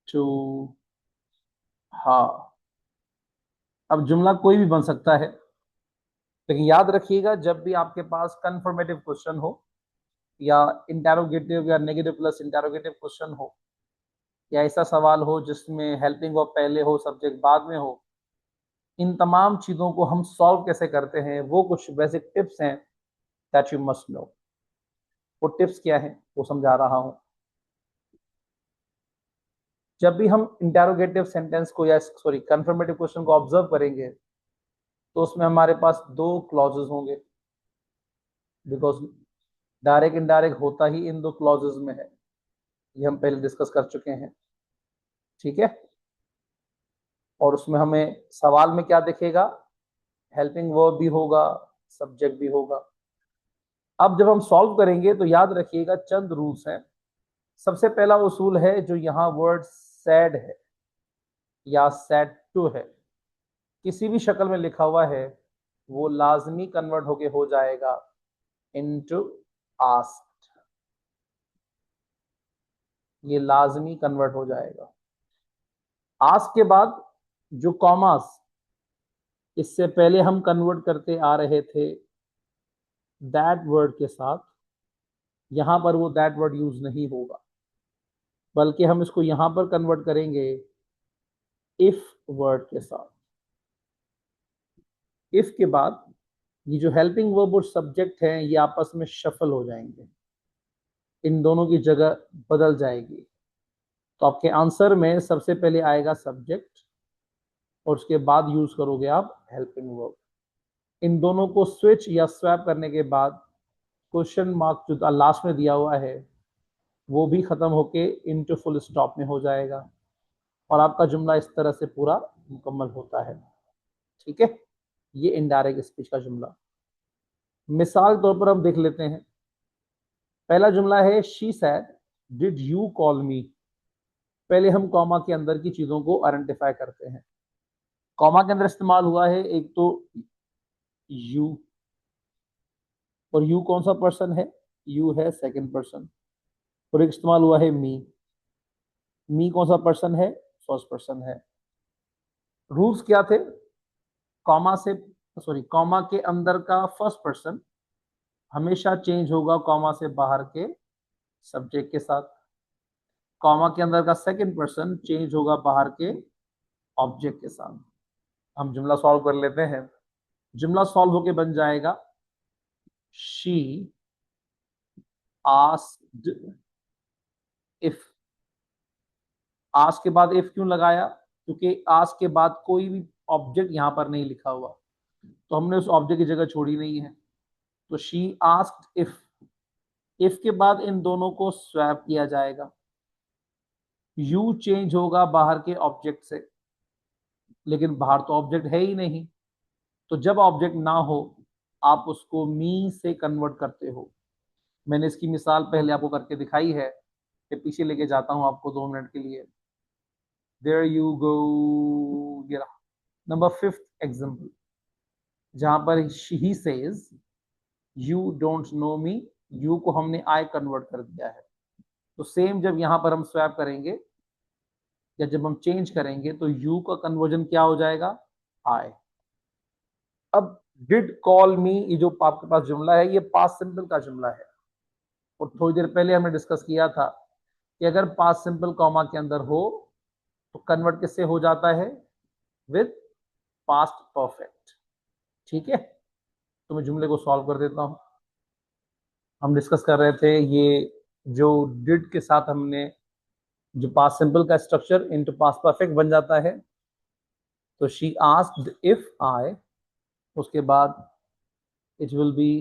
[SPEAKER 1] टू हर। अब जुमला कोई भी बन सकता है, लेकिन याद रखिएगा जब भी आपके पास कन्फर्मेटिव क्वेश्चन हो या इंटेरोगेटिव या नेगेटिव प्लस इंटेरोगेटिव क्वेश्चन हो या ऐसा सवाल हो जिसमें हेल्पिंग वर्ब पहले हो सब्जेक्ट बाद में हो, इन तमाम चीजों को हम सॉल्व कैसे करते हैं वो कुछ बेसिक टिप्स हैं दैट यू मस्ट नो। वो टिप्स क्या है वो समझा रहा हूं। जब भी हम इंटेरोगेटिव सेंटेंस को या सॉरी कन्फर्मेटिव क्वेश्चन को ऑब्जर्व करेंगे तो उसमें हमारे पास दो क्लॉजेस होंगे, बिकॉज डायरेक्ट इनडायरेक्ट होता ही इन दो क्लॉजेस में है, ये हम पहले डिस्कस कर चुके हैं, ठीक है। और उसमें हमें सवाल में क्या दिखेगा, हेल्पिंग वर्ब भी होगा सब्जेक्ट भी होगा। अब जब हम सॉल्व करेंगे तो याद रखिएगा चंद रूल्स हैं। सबसे पहला उसूल है जो यहाँ वर्ड सैड है या सैड टू है, किसी भी शक्ल में लिखा हुआ है वो लाजमी कन्वर्ट होके हो जाएगा इनटू आस्क्ड, ये लाजमी कन्वर्ट हो जाएगा। आस्क के बाद जो कॉमास इससे पहले हम कन्वर्ट करते आ रहे थे दैट वर्ड के साथ, यहां पर वो दैट वर्ड यूज नहीं होगा, बल्कि हम इसको यहां पर कन्वर्ट करेंगे इफ वर्ड के साथ। इफ के बाद ये जो हेल्पिंग वर्ब और सब्जेक्ट हैं ये आपस में शफल हो जाएंगे, इन दोनों की जगह बदल जाएगी। तो आपके आंसर में सबसे पहले आएगा सब्जेक्ट और उसके बाद यूज करोगे आप हेल्पिंग वर्ब। इन दोनों को स्विच या स्वैप करने के बाद क्वेश्चन मार्क जो लास्ट में दिया हुआ है वो भी खत्म होके इनटू फुल स्टॉप में हो जाएगा और आपका जुमला इस तरह से पूरा मुकम्मल होता है, ठीक है। ये इनडायरेक्ट स्पीच का जुमला। मिसाल के तौर पर हम देख लेते हैं। पहला जुमला है she sad did you call मी। पहले हम कॉमा के अंदर की चीजों को आइडेंटिफाई करते हैं। कॉमा के अंदर इस्तेमाल हुआ है एक तो यू, और यू कौन सा पर्सन है, यू है सेकंड पर्सन। और एक इस्तेमाल हुआ है मी कौन सा पर्सन है, फर्स्ट पर्सन है। रूल्स क्या थे, कॉमा से सॉरी कॉमा के अंदर का फर्स्ट पर्सन हमेशा चेंज होगा कॉमा से बाहर के सब्जेक्ट के साथ, कॉमा के अंदर का सेकंड पर्सन चेंज होगा बाहर के ऑब्जेक्ट के साथ। हम जुमला सॉल्व कर लेते हैं। जुमला सॉल्व होके बन जाएगा शी आस्क्ड इफ। आस्क के बाद इफ क्यों लगाया, क्योंकि आस्क के बाद कोई भी ऑब्जेक्ट यहां पर नहीं लिखा हुआ, तो हमने उस ऑब्जेक्ट की जगह छोड़ी नहीं है, तो शी आस्क्ड इफ। इफ के बाद इन दोनों को स्वैप किया जाएगा, यू चेंज होगा बाहर के ऑब्जेक्ट से, लेकिन बाहर तो ऑब्जेक्ट है ही नहीं, तो जब ऑब्जेक्ट ना हो आप उसको मी से कन्वर्ट करते हो। मैंने इसकी मिसाल पहले आपको करके दिखाई है, कि पीछे लेके जाता हूं आपको 2 मिनट के लिए। देयर यू गो, ये रहा नंबर 5th एग्जाम्पल, जहां पर ही says you don't know me, you को हमने आई कन्वर्ट कर दिया है। तो सेम जब यहां पर हम स्वैप करेंगे या जब हम चेंज करेंगे तो यू का कन्वर्जन क्या हो जाएगा, आई। अब डिड कॉल मी, ये जो आपके पास जुमला है ये पास्ट सिंपल का जुमला है, और थोड़ी देर पहले हमने डिस्कस किया था कि अगर पास्ट सिंपल कॉमा के अंदर हो तो कन्वर्ट किससे हो जाता है, विद पास्ट परफेक्ट, ठीक है। तो मैं जुमले को सॉल्व कर देता हूं। हम डिस्कस कर रहे थे ये जो डिड के साथ हमने जो पास्ट सिंपल का स्ट्रक्चर इनटू पास्ट परफेक्ट बन जाता है, तो शी आस्क्ड इफ आई, उसके बाद it will be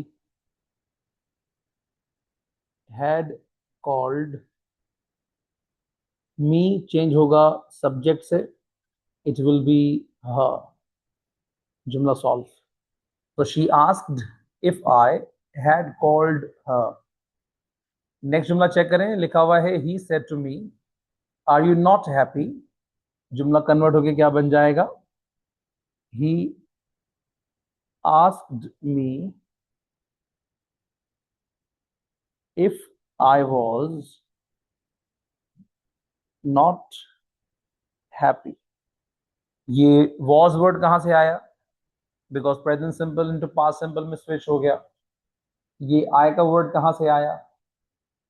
[SPEAKER 1] had called me change होगा सब्जेक्ट से, इट विल बी हर, जुमला सॉल्व। तो she asked if I had called her. Next जुमला चेक करें, लिखा हुआ है he said to me are you not happy. जुमला कन्वर्ट होके क्या बन जाएगा, he asked me if I was not happy. ये वॉज वर्ड कहां से आया, because present simple into past simple में स्विच हो गया। ये आई का वर्ड कहां से आया,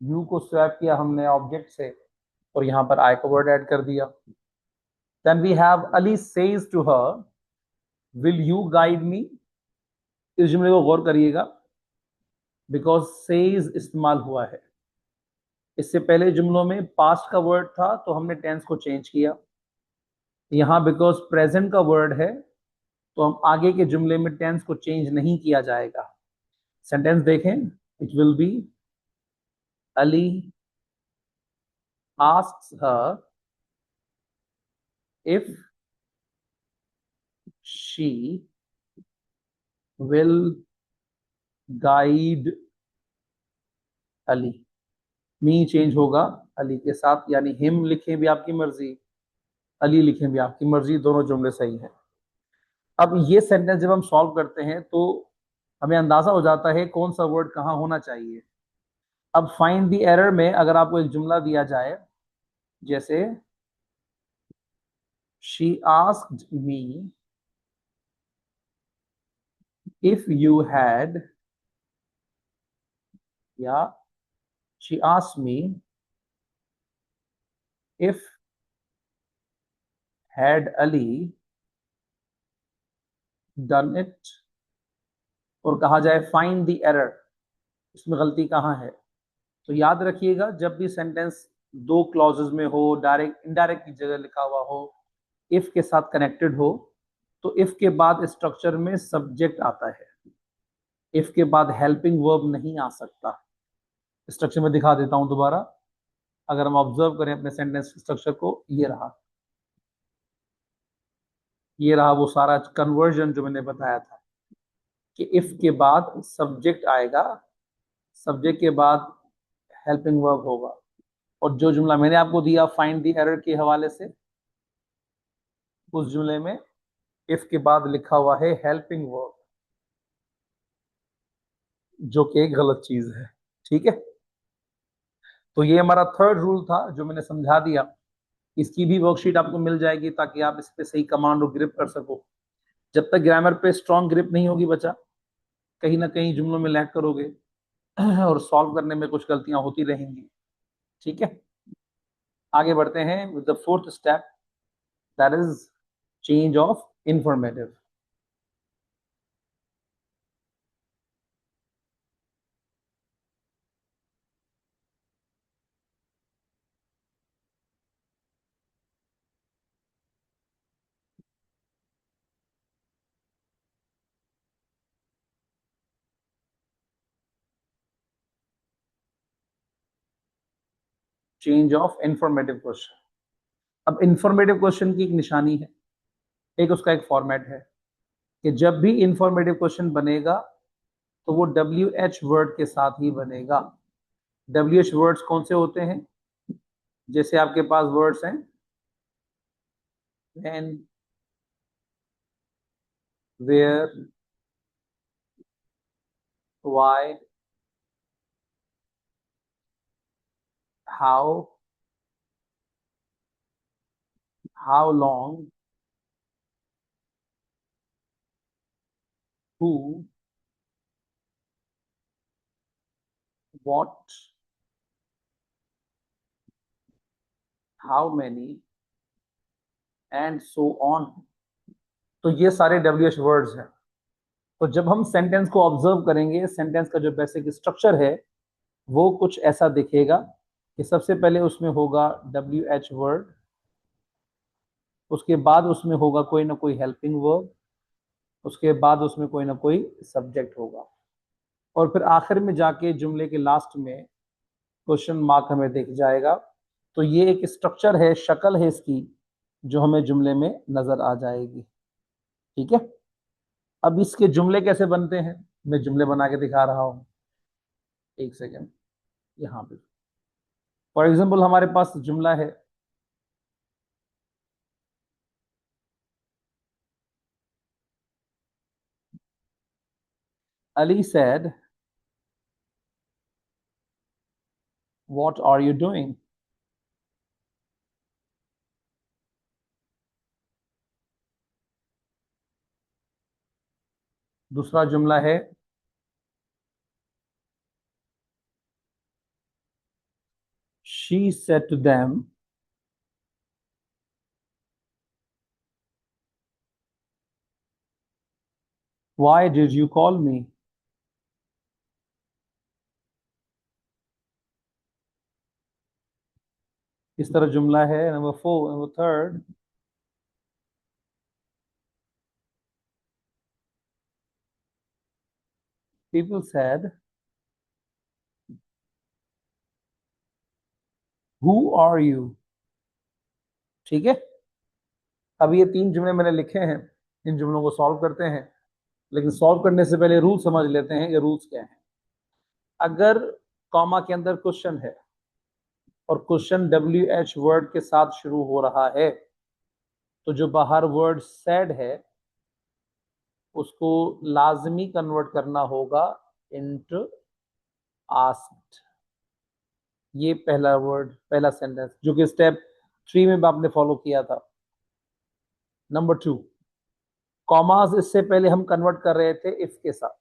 [SPEAKER 1] यू को स्वैप किया हमने ऑब्जेक्ट से और यहां पर आई का वर्ड ऐड कर दिया। Then we have Ali says to her will you guide me. इस जुमले को गौर करिएगा, बिकॉज सेज इस्तेमाल हुआ है। इससे पहले जुमलों में पास्ट का वर्ड था तो हमने टेंस को चेंज किया। यहां बिकॉज प्रेजेंट का वर्ड है तो हम आगे के जुमले में टेंस को चेंज नहीं किया जाएगा। सेंटेंस देखें, it will B Ali asks her if she will guide Ali. Me change होगा अली के साथ, यानी हिम लिखें भी आपकी मर्जी, अली लिखें भी आपकी मर्जी, दोनों जुमले सही हैं। अब ये सेंटेंस जब हम सॉल्व करते हैं तो हमें अंदाजा हो जाता है कौन सा वर्ड कहां होना चाहिए। अब फाइंड द एरर में अगर आपको एक जुमला दिया जाए जैसे she asked me if you had, या she asked me if had Ali done it, और कहा जाए फाइंड द एरर, इसमें गलती कहां है। तो याद रखिएगा जब भी सेंटेंस दो क्लॉजेस में हो, डायरेक्ट इनडायरेक्ट की जगह लिखा हुआ हो, इफ के साथ कनेक्टेड हो, तो इफ के बाद स्ट्रक्चर में सब्जेक्ट आता है, इफ के बाद हेल्पिंग वर्ब नहीं आ सकता। स्ट्रक्चर में दिखा देता हूं दोबारा, अगर हम ऑब्जर्व करें अपने सेंटेंस स्ट्रक्चर को, ये रहा वो सारा कन्वर्जन जो मैंने बताया था कि इफ के बाद सब्जेक्ट आएगा, सब्जेक्ट के बाद हेल्पिंग वर्ब होगा। और जो जुमला मैंने आपको दिया फाइंड द एरर के हवाले से, उस जुमले में इफ के बाद लिखा हुआ है हेल्पिंग वर्ब, जो कि एक गलत चीज है। ठीक है, तो ये हमारा थर्ड रूल था जो मैंने समझा दिया। इसकी भी वर्कशीट आपको मिल जाएगी ताकि आप इस पे सही कमांड और ग्रिप कर सको। जब तक ग्रामर पे स्ट्रॉन्ग ग्रिप नहीं होगी बच्चा, कहीं ना कहीं जुमलों में लैग करोगे और सॉल्व करने में कुछ गलतियां होती रहेंगी। ठीक है, आगे बढ़ते हैं with the fourth step, that is change of informative. Change of informative question. अब इंफॉर्मेटिव क्वेश्चन की एक निशानी है, एक उसका एक फॉर्मेट है कि जब भी इंफॉर्मेटिव क्वेश्चन बनेगा तो वो WH वर्ड के साथ ही बनेगा। WH वर्ड्स कौन से होते हैं, जैसे आपके पास वर्ड्स हैं when, where, why, how long, who, what, how many and so on. तो ये सारे WH वर्ड्स हैं। तो जब हम सेंटेंस को ऑब्जर्व करेंगे, सेंटेंस का जो बेसिक स्ट्रक्चर है वो कुछ ऐसा दिखेगा कि सबसे पहले उसमें होगा WH वर्ड, उसके बाद उसमें होगा कोई ना कोई हेल्पिंग वर्ब, उसके बाद उसमें कोई ना कोई सब्जेक्ट होगा, और फिर आखिर में जाके जुमले के लास्ट में क्वेश्चन मार्क हमें दिख जाएगा। तो ये एक स्ट्रक्चर है, शक्ल है इसकी, जो हमें जुमले में नजर आ जाएगी। ठीक है, अब इसके जुमले कैसे बनते हैं, मैं जुमले बना के दिखा रहा हूं। एक सेकेंड, यहां पे फॉर एग्जाम्पल हमारे पास जुमला है, Ali said what are you doing. दूसरा जुमला है, she said to them why did you call me. इस तरह जुमला है। Number 4, number third, people said who are you. ठीक है, अब ये 3 जुमले मैंने लिखे हैं, इन जुमलों को सॉल्व करते हैं। लेकिन सॉल्व करने से पहले रूल समझ लेते हैं, ये रूल्स क्या हैं। अगर कॉमा के अंदर क्वेश्चन है और क्वेश्चन डब्ल्यू एच वर्ड के साथ शुरू हो रहा है, तो जो बाहर वर्ड सैड है उसको लाजमी कन्वर्ट करना होगा इनटू आस्क्ड। ये पहला वर्ड, पहला सेंटेंस, जो कि स्टेप 3 में आपने फॉलो किया था। नंबर 2, कॉमास इससे पहले हम कन्वर्ट कर रहे थे इफ के साथ,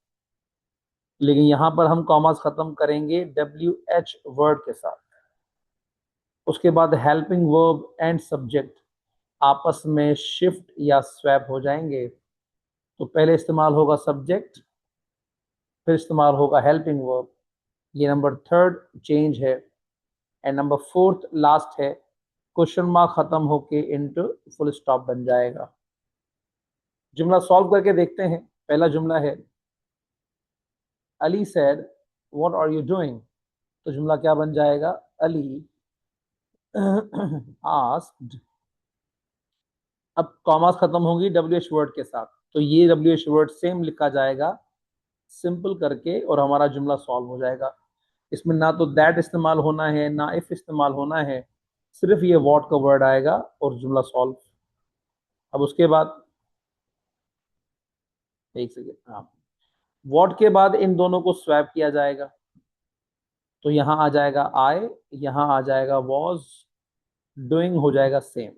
[SPEAKER 1] लेकिन यहां पर हम कॉमास खत्म करेंगे डब्ल्यू एच वर्ड के साथ। उसके बाद हेल्पिंग वर्ब एंड सब्जेक्ट आपस में शिफ्ट या स्वैप हो जाएंगे। तो पहले इस्तेमाल होगा सब्जेक्ट, फिर इस्तेमाल होगा हेल्पिंग वर्ब। ये नंबर 3 चेंज है। एंड नंबर 4 लास्ट है, क्वेश्चन मार्क खत्म होके इनटू फुल स्टॉप बन जाएगा। जुमला सॉल्व करके देखते हैं। पहला जुमला है, Ali said what are you doing. तो जुमला क्या बन जाएगा, अली आस्क्ड। अब कॉमास खत्म होंगी डब्ल्यू एच वर्ड के साथ, तो ये डब्ल्यू एच वर्ड सेम लिखा जाएगा सिंपल करके, और हमारा जुमला सॉल्व हो जाएगा। इसमें ना तो दैट इस्तेमाल होना है, ना इफ इस्तेमाल होना है, सिर्फ ये व्हाट का वर्ड आएगा और जुमला सॉल्व। अब उसके बाद, एक सेकेंड, हाँ, व्हाट के बाद इन दोनों को स्वैप किया जाएगा। तो यहां आ जाएगा आई, यहां आ जाएगा वॉज, डूइंग हो जाएगा सेम।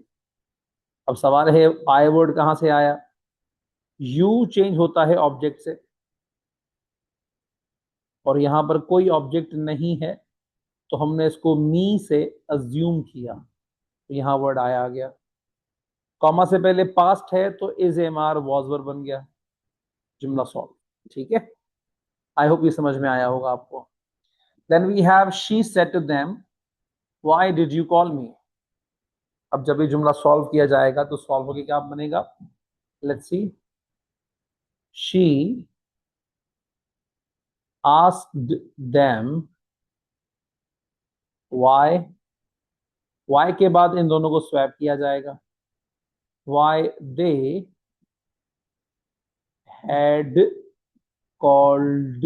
[SPEAKER 1] अब सवाल है आई वर्ड कहां से आया। यू चेंज होता है ऑब्जेक्ट से, और यहां पर कोई ऑब्जेक्ट नहीं है, तो हमने इसको मी से अज्यूम किया, तो यहां वर्ड आया आ गया। कॉमा से पहले पास्ट है तो is am are was verb बन गया, जुमला सॉल्व। ठीक है, आई होप ये समझ में आया होगा आपको। Then we have she said to them why did you call me. अब जब ये जुमला सॉल्व किया जाएगा तो सॉल्व होके क्या बनेगा, let's see. She asked them why, why के बाद इन दोनों को स्वैप किया जाएगा, why they had called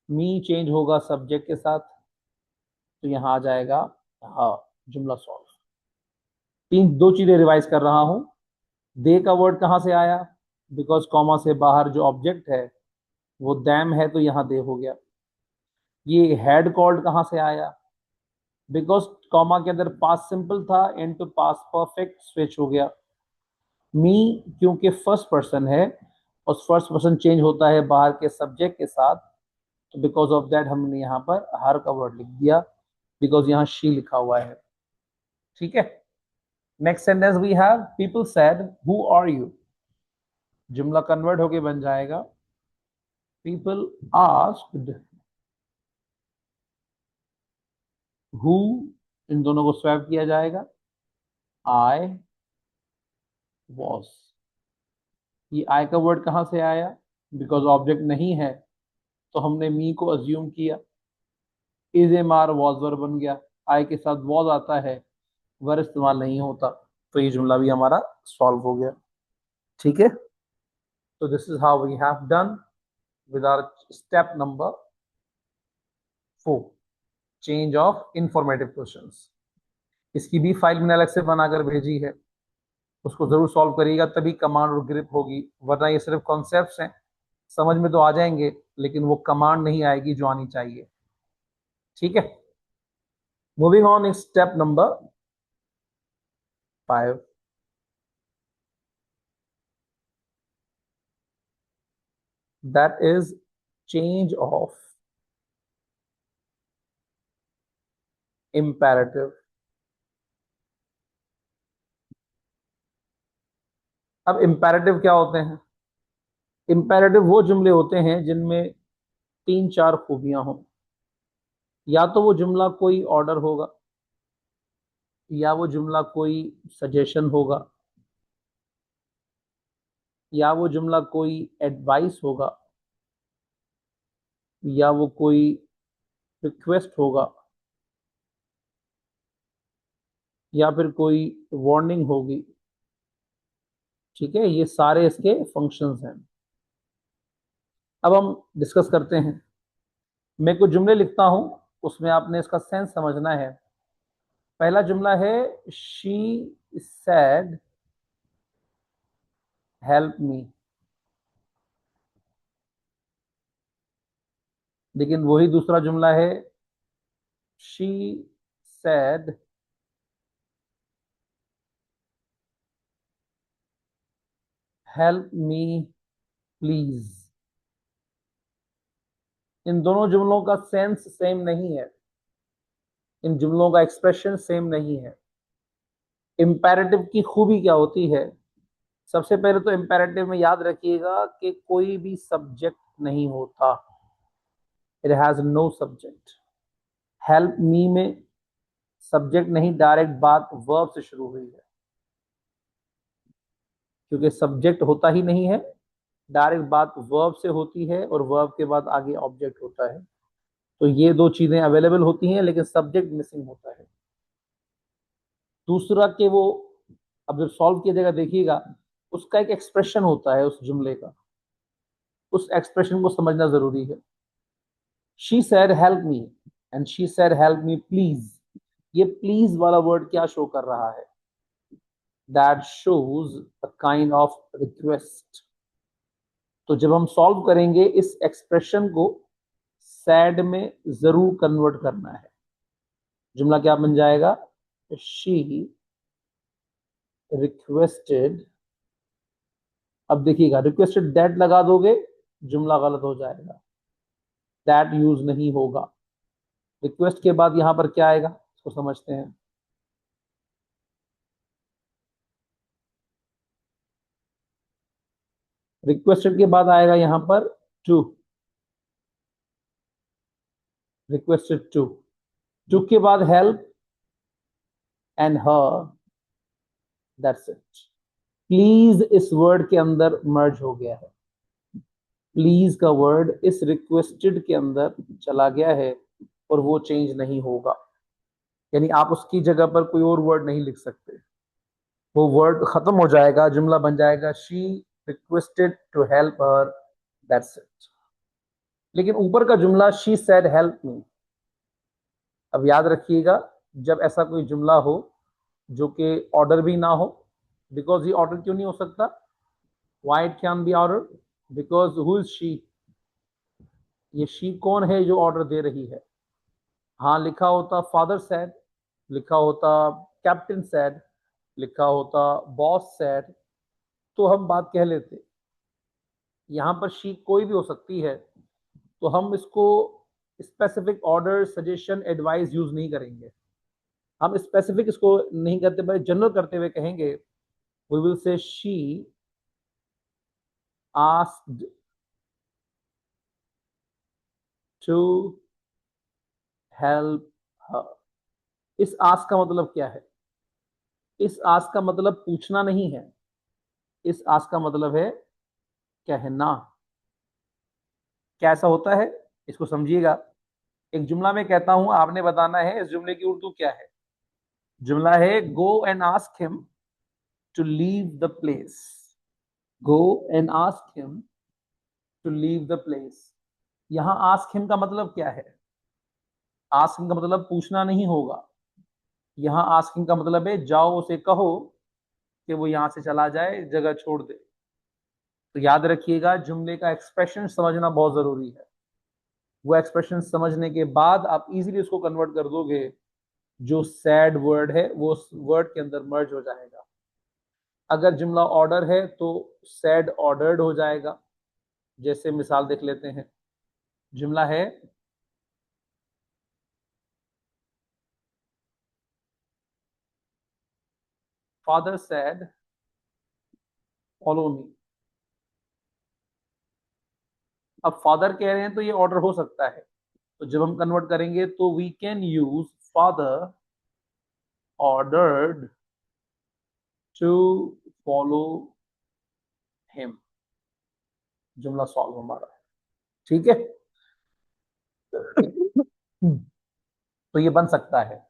[SPEAKER 1] me, change होगा सब्जेक्ट के साथ, तो यहां आ जाएगा हाँ, जुमला सॉल्व। 2 चीजें रिवाइज कर रहा हूं। दे का वर्ड कहां से आया, बिकॉज कॉमा से बाहर जो ऑब्जेक्ट है वो दैम है, तो यहां दे हो गया। ये हैड कॉल्ड कहां से आया, बिकॉज कॉमा के अंदर पास्ट सिंपल था, इनटू पास्ट परफेक्ट स्विच हो गया। मी क्योंकि फर्स्ट पर्सन है और फर्स्ट पर्सन चेंज होता है बाहर के सब्जेक्ट के साथ, तो बिकॉज ऑफ दैट हमने यहाँ पर हर का वर्ड लिख दिया, बिकॉज यहाँ शी लिखा हुआ है। ठीक है, next sentence we have people said who are you. जुमला कन्वर्ट होके बन जाएगा पीपल आस्क्ड हु, इन दोनों को स्वैप किया जाएगा, आई वॉज। ये आई का वर्ड कहां से आया, बिकॉज ऑब्जेक्ट नहीं है तो हमने मी को अज्यूम किया, is am are was verb बन गया, आई के साथ वॉज आता है, वर इस्तेमाल नहीं होता, तो ये जुमला भी हमारा सॉल्व हो गया। ठीक है, तो this is how we have done with our step number 4, change of informative questions. इसकी भी फाइल मैंने अलग से बनाकर भेजी है, उसको जरूर सॉल्व करिएगा, तभी कमांड और ग्रिप होगी, वरना ये सिर्फ कॉन्सेप्ट्स हैं, समझ में तो आ जाएंगे लेकिन वो कमांड नहीं आएगी जो आनी चाहिए। ठीक है, moving on is step number 5। That is change of imperative. अब इम्पेरेटिव क्या होते हैं? इम्पेरेटिव वो जुमले होते हैं जिनमें 3-4 खूबियां हों। या तो वो जुमला कोई ऑर्डर होगा, या वो जुमला कोई सजेशन होगा, या वो जुमला कोई एडवाइस होगा, या वो कोई रिक्वेस्ट होगा, या फिर कोई वार्निंग होगी। ठीक है, ये सारे इसके फंक्शंस हैं। अब हम डिस्कस करते हैं। मैं कुछ जुमले लिखता हूं, उसमें आपने इसका सेंस समझना है। पहला जुमला है शी सैड हेल्प मी, लेकिन वही दूसरा जुमला है she said help me please. इन दोनों जुमलों का सेंस सेम नहीं है, इन जुमलों का एक्सप्रेशन सेम नहीं है। इंपेरेटिव की खूबी क्या होती है? सबसे पहले तो इंपेरेटिव में याद रखिएगा कि कोई भी सब्जेक्ट नहीं होता, it has no subject. Help me में सब्जेक्ट नहीं, डायरेक्ट बात वर्ब से शुरू हुई है, क्योंकि सब्जेक्ट होता ही नहीं है, डायरेक्ट बात वर्ब से होती है और वर्ब के बाद आगे ऑब्जेक्ट होता है। तो ये दो चीजें अवेलेबल होती हैं लेकिन सब्जेक्ट मिसिंग होता है। दूसरा कि वो, अब जब सॉल्व किया जाएगा देखिएगा, उसका एक एक्सप्रेशन होता है उस जुमले का, उस एक्सप्रेशन को समझना जरूरी है। She said help me and she said help me please, ये प्लीज वाला वर्ड क्या शो कर रहा है? That shows a kind of request. तो जब हम सॉल्व करेंगे इस एक्सप्रेशन को सैड में जरूर कन्वर्ट करना है। जुमला क्या बन जाएगा? She requested. अब देखिएगा, रिक्वेस्टेड दैट लगा दोगे जुमला गलत हो जाएगा, दैट यूज नहीं होगा। रिक्वेस्ट के बाद यहां पर क्या आएगा इसको समझते हैं। रिक्वेस्टेड के बाद आएगा यहां पर टू, रिक्वेस्टेड टू। टू के बाद help and her, that's it. Please इस वर्ड के अंदर मर्ज हो गया है, प्लीज का वर्ड इस रिक्वेस्टेड के अंदर चला गया है और वो चेंज नहीं होगा। यानी आप उसकी जगह पर कोई और वर्ड नहीं लिख सकते, वो वर्ड खत्म हो जाएगा, जुमला बन जाएगा she requested to help her, that's it. लेकिन ऊपर का जुमला शी सेड हेल्प मी, अब याद रखिएगा, जब ऐसा कोई जुमला हो जो कि ऑर्डर भी ना हो, बिकॉज ये ऑर्डर क्यों नहीं हो सकता? Why it can be order? Because who is she, ये शी कौन है जो ऑर्डर दे रही है? हाँ, लिखा होता फादर सैड, लिखा होता कैप्टन सैड, लिखा होता बॉस सैड, तो हम बात कह लेते। यहाँ पर शी कोई भी हो सकती है, तो हम इसको specific order suggestion advice use नहीं करेंगे, हम स्पेसिफिक इसको नहीं करते, बल्कि जनरल करते हुए कहेंगे we will say she asked to help her. इस आस्क का मतलब क्या है? इस आस्क का मतलब पूछना नहीं है, इस आस्क का मतलब है कहना। कैसा होता है इसको समझिएगा। एक जुमला में कहता हूं, आपने बताना है इस जुमले की उर्दू क्या है। जुमला है go and ask him to leave the place. Go and ask him to leave the place. यहां आस्क हिम का मतलब क्या है? आस्किंग का मतलब पूछना नहीं होगा। यहां आस्किंग का मतलब है जाओ उसे कहो कि वो यहां से चला जाए, जगह छोड़ दे। तो याद रखिएगा, जुमले का एक्सप्रेशन समझना बहुत जरूरी है। वो एक्सप्रेशन समझने के बाद आप इजीली उसको कन्वर्ट कर दोगे। जो सैड वर्ड है वो वर्ड के अंदर मर्ज हो जाएगा। अगर जुमला ऑर्डर है तो सैड ऑर्डर्ड हो जाएगा। जैसे मिसाल देख लेते हैं। जुमला है फादर सैड फॉलो मी। अब फादर कह रहे हैं तो ये ऑर्डर हो सकता है। तो जब हम कन्वर्ट करेंगे तो we can use father ordered to follow him. जुमला सॉल्व हमारा। ठीक है। तो ये बन सकता है।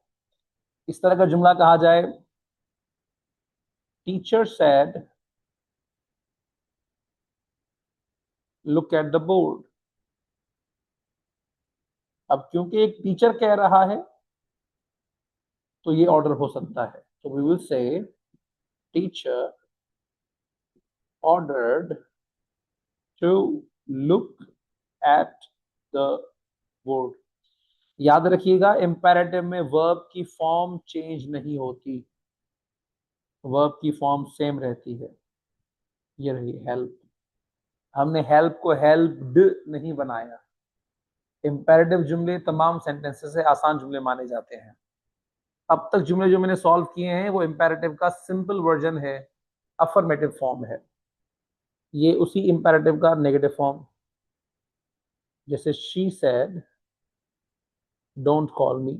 [SPEAKER 1] इस तरह का जुमला कहा जाए, teacher said look at the board. अब क्योंकि एक टीचर कह रहा है तो ये ऑर्डर हो सकता है। तो we will say teacher ordered to look at the board. याद रखिएगा, इंपेरेटिव में वर्ब की फॉर्म चेंज नहीं होती। वर्ब की फॉर्म सेम रहती है। ये रही हेल्प। हमने हेल्प को हेल्प्ड नहीं बनाया। इंपेरेटिव जुमले तमाम सेंटेंसेस से आसान जुमले माने जाते हैं। अब तक जुमले जो मैंने सॉल्व किए हैं वो इंपेरेटिव का सिंपल वर्जन है, अफर्मेटिव फॉर्म है। ये उसी इंपेरेटिव का नेगेटिव फॉर्म। जैसे she said don't call me.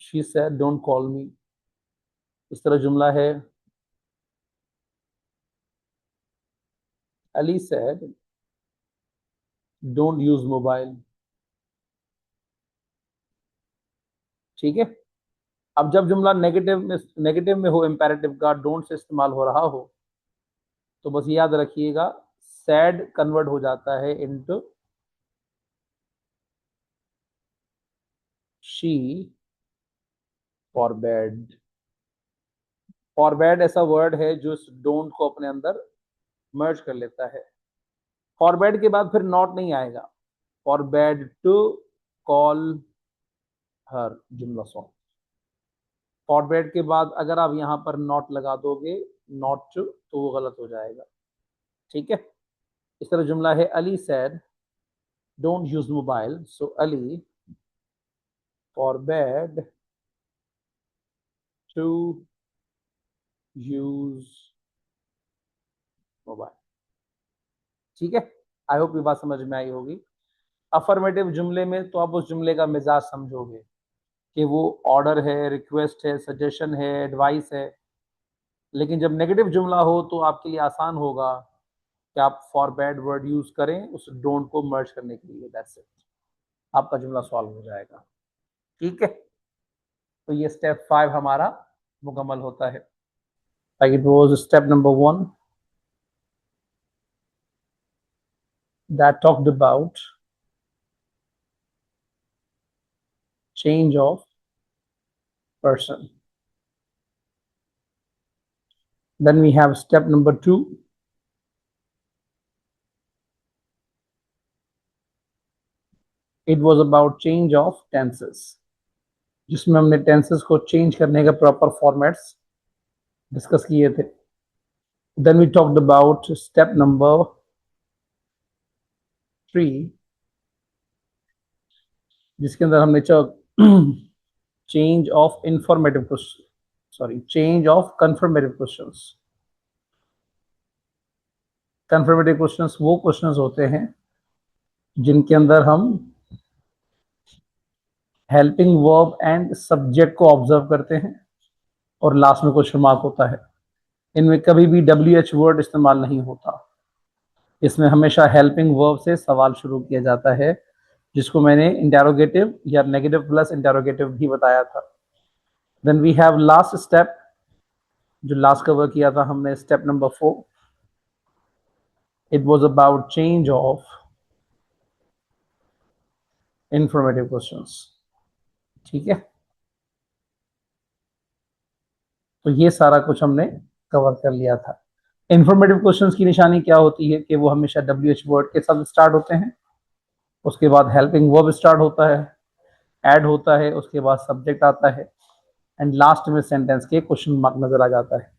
[SPEAKER 1] She said don't call me. इस तरह जुमला है Ali said don't use mobile. ठीक है। अब जब जुमला नेगेटिव में हो, इंपेरेटिव का डोंट से इस्तेमाल हो रहा हो, तो बस याद रखिएगा सैड कन्वर्ट हो जाता है इनटू शी फॉरबेड। फॉरबेड ऐसा वर्ड है जो इस डोंट को अपने अंदर मर्ज कर लेता है। फॉरबेड के बाद फिर नॉट नहीं आएगा। फॉरबेड टू कॉल हर, जुमला सॉन्ग। फॉरबेड के बाद अगर आप यहां पर नॉट लगा दोगे, नॉट टू, तो वो गलत हो जाएगा। ठीक है। इस तरह जुमला है Ali said don't use mobile, so Ali forbade to use mobile. ठीक है। आई होप ये बात समझ में आई होगी। अफर्मेटिव जुमले में तो आप उस जुमले का मिजाज समझोगे कि वो ऑर्डर है, रिक्वेस्ट है, सजेशन है, एडवाइस है। लेकिन जब नेगेटिव जुमला हो तो आपके लिए आसान होगा कि आप फॉर बैड वर्ड यूज करें उस डोंट को मर्ज करने के लिए। That's it. आपका जुमला सॉल्व हो जाएगा। ठीक है। तो ये स्टेप 5 हमारा मुकम्मल होता है। Like it was step number 1 that talked about change of person. Then we have step number 2. It was about change of tenses, जिसमें हमने टेंसेस को चेंज करने के प्रॉपर फॉर्मेट्स डिस्कस किए थे। Then we talked about step number 3, जिसके अंदर हमने change of informative question, sorry, change of confirmative questions. Confirmative questions वो क्वेश्चंस होते हैं जिनके अंदर हम हेल्पिंग वर्ब एंड सब्जेक्ट को ऑब्जर्व करते हैं और लास्ट में क्वेश्चन मार्क होता है। इनमें कभी भी WH वर्ड इस्तेमाल नहीं होता। इसमें हमेशा हेल्पिंग वर्ब से सवाल शुरू किया जाता है, जिसको मैंने इंटेरोगेटिव या नेगेटिव प्लस इंटेरोगेटिव भी बताया था। Then we have last step, जो लास्ट कवर किया था हमने, step number 4। It was about change of informative questions. ठीक है, तो ये सारा कुछ हमने कवर कर लिया था। इंफॉर्मेटिव क्वेश्चंस की निशानी क्या होती है कि वो हमेशा WH वर्ड के साथ स्टार्ट होते हैं, उसके बाद हेल्पिंग वर्ब स्टार्ट होता है, ऐड होता है, उसके बाद सब्जेक्ट आता है, एंड लास्ट में सेंटेंस के क्वेश्चन मार्क नजर आ जाता है।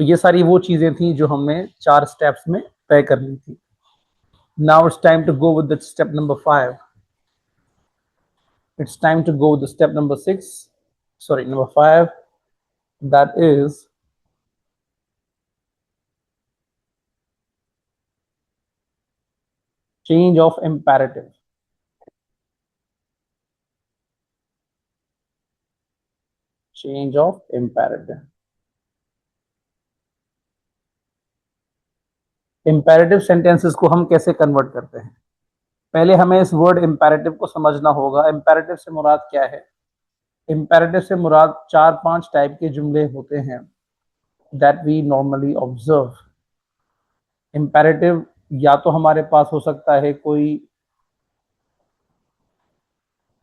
[SPEAKER 1] तो ये सारी वो चीजें थी जो हमने 4 स्टेप्स में तय करनी थी। Now it's time to go with the step number 5। It's time to go to step number 6, sorry, number 5, that is change of imperative. Change of imperative. Imperative sentences को हम कैसे कन्वर्ट करते हैं? पहले हमें इस वर्ड imperative को समझना होगा। imperative से मुराद क्या है? imperative से मुराद 4-5 टाइप के जुमले होते हैं that we normally observe. imperative या तो हमारे पास हो सकता है कोई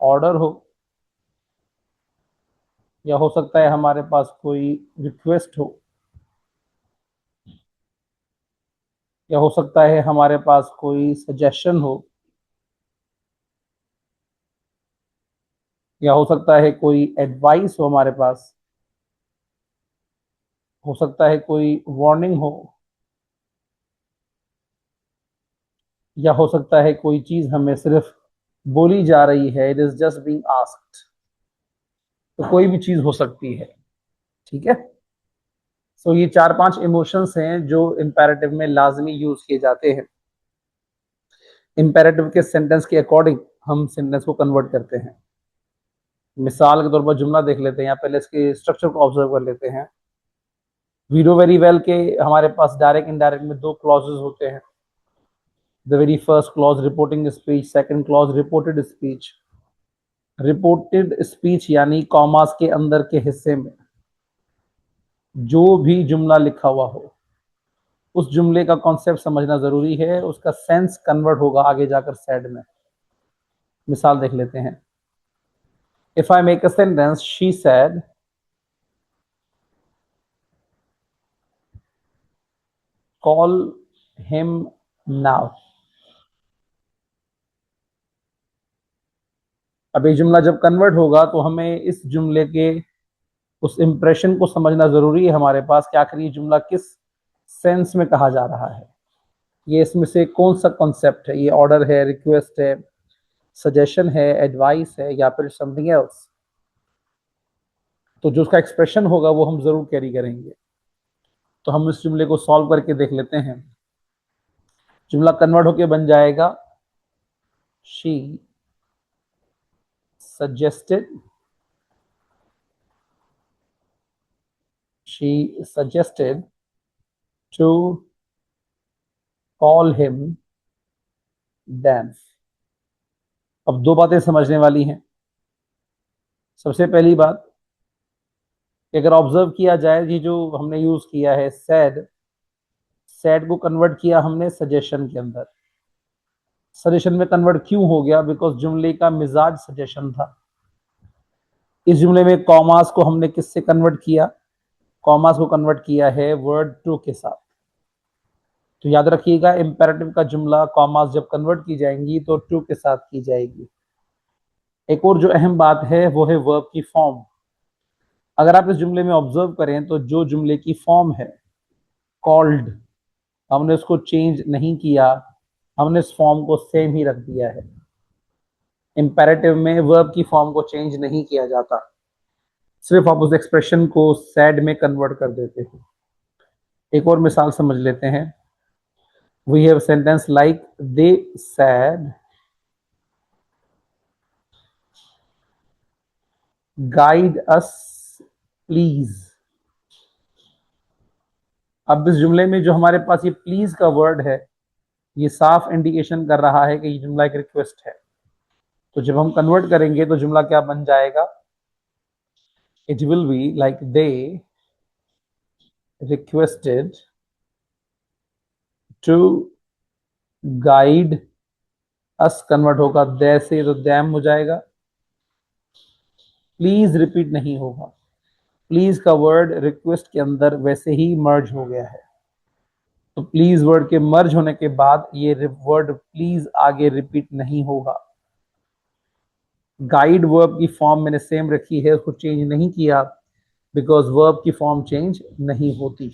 [SPEAKER 1] ऑर्डर हो, या हो सकता है हमारे पास कोई रिक्वेस्ट हो, या हो सकता है हमारे पास कोई सजेशन हो, या हो सकता है कोई एडवाइस हो हमारे पास, हो सकता है कोई वार्निंग हो, या हो सकता है कोई चीज हमें सिर्फ बोली जा रही है, it is just being asked. तो कोई भी चीज हो सकती है। ठीक है, सो ये 4-5 इमोशंस हैं जो इंपेरेटिव में लाजमी यूज किए जाते हैं। इंपेरेटिव के सेंटेंस के अकॉर्डिंग हम सेंटेंस को कन्वर्ट करते हैं। मिसाल के तौर पर जुमला देख लेते हैं, या पहले इसके स्ट्रक्चर को ऑब्जर्व कर लेते हैं। वी डू वेरी वेल के हमारे पास डायरेक्ट इनडायरेक्ट में 2 क्लॉजेस होते हैं। The very first clause reporting speech, second clause reported speech. Reported speech यानी कॉमास के अंदर के हिस्से में जो भी जुमला लिखा हुआ हो, उस जुमले का कॉन्सेप्ट समझना जरूरी है, उसका सेंस कन्वर्ट होगा आगे जाकर सैड में। मिसाल देख लेते हैं। If I make a sentence, she said call him now. अब ये जुमला जब कन्वर्ट होगा तो हमें इस जुमले के उस इंप्रेशन को समझना जरूरी है हमारे पास कि आखिर ये जुमला किस सेंस में कहा जा रहा है, ये इसमें से कौन सा कॉन्सेप्ट है, ये ऑर्डर है, रिक्वेस्ट है, सजेशन है, एडवाइस है, या फिर समथिंग एल्स। तो जो उसका एक्सप्रेशन होगा वो हम जरूर कैरी करेंगे। तो हम इस जुमले को सॉल्व करके देख लेते हैं। जुमला कन्वर्ट होके बन जाएगा, she suggested, she suggested to call him Dan। अब 2 बातें समझने वाली हैं। सबसे पहली बात, अगर ऑब्जर्व किया जाए, ये जो हमने यूज किया है सैड, सैड को कन्वर्ट किया हमने सजेशन के अंदर। सजेशन में कन्वर्ट क्यों हो गया? बिकॉज जुमले का मिजाज सजेशन था। इस जुमले में कॉमास को हमने किससे कन्वर्ट किया? कॉमास को कन्वर्ट किया है वर्ड टू के साथ। तो याद रखिएगा, इंपेरेटिव का जुमला कॉमास जब कन्वर्ट की जाएंगी तो टू के साथ की जाएगी। एक और जो अहम बात है वो है वर्ब की फॉर्म। अगर आप इस जुमले में ऑब्जर्व करें तो जो जुमले की फॉर्म है कॉल्ड, हमने उसको चेंज नहीं किया, हमने इस फॉर्म को सेम ही रख दिया है। इंपेरेटिव में वर्ब की फॉर्म को चेंज नहीं किया जाता, सिर्फ आप उस एक्सप्रेशन को सैड में कन्वर्ट कर देते हो। एक और मिसाल समझ लेते हैं। We have sentence like they said guide us please. अब इस जुमले में जो हमारे पास ये प्लीज का वर्ड है, ये साफ इंडिकेशन कर रहा है कि ये जुमला एक रिक्वेस्ट है। तो जब हम कन्वर्ट करेंगे तो जुमला क्या बन जाएगा? It will be like they requested to guide us, convert होगा दे से तो दैम हो जाएगा। प्लीज रिपीट नहीं होगा, प्लीज का वर्ड रिक्वेस्ट के अंदर वैसे ही मर्ज हो गया है, तो प्लीज वर्ड के मर्ज होने के बाद ये वर्ड प्लीज आगे रिपीट नहीं होगा। गाइड वर्ब की फॉर्म मैंने सेम रखी है, उसको चेंज नहीं किया, बिकॉज वर्ब की फॉर्म चेंज नहीं होती।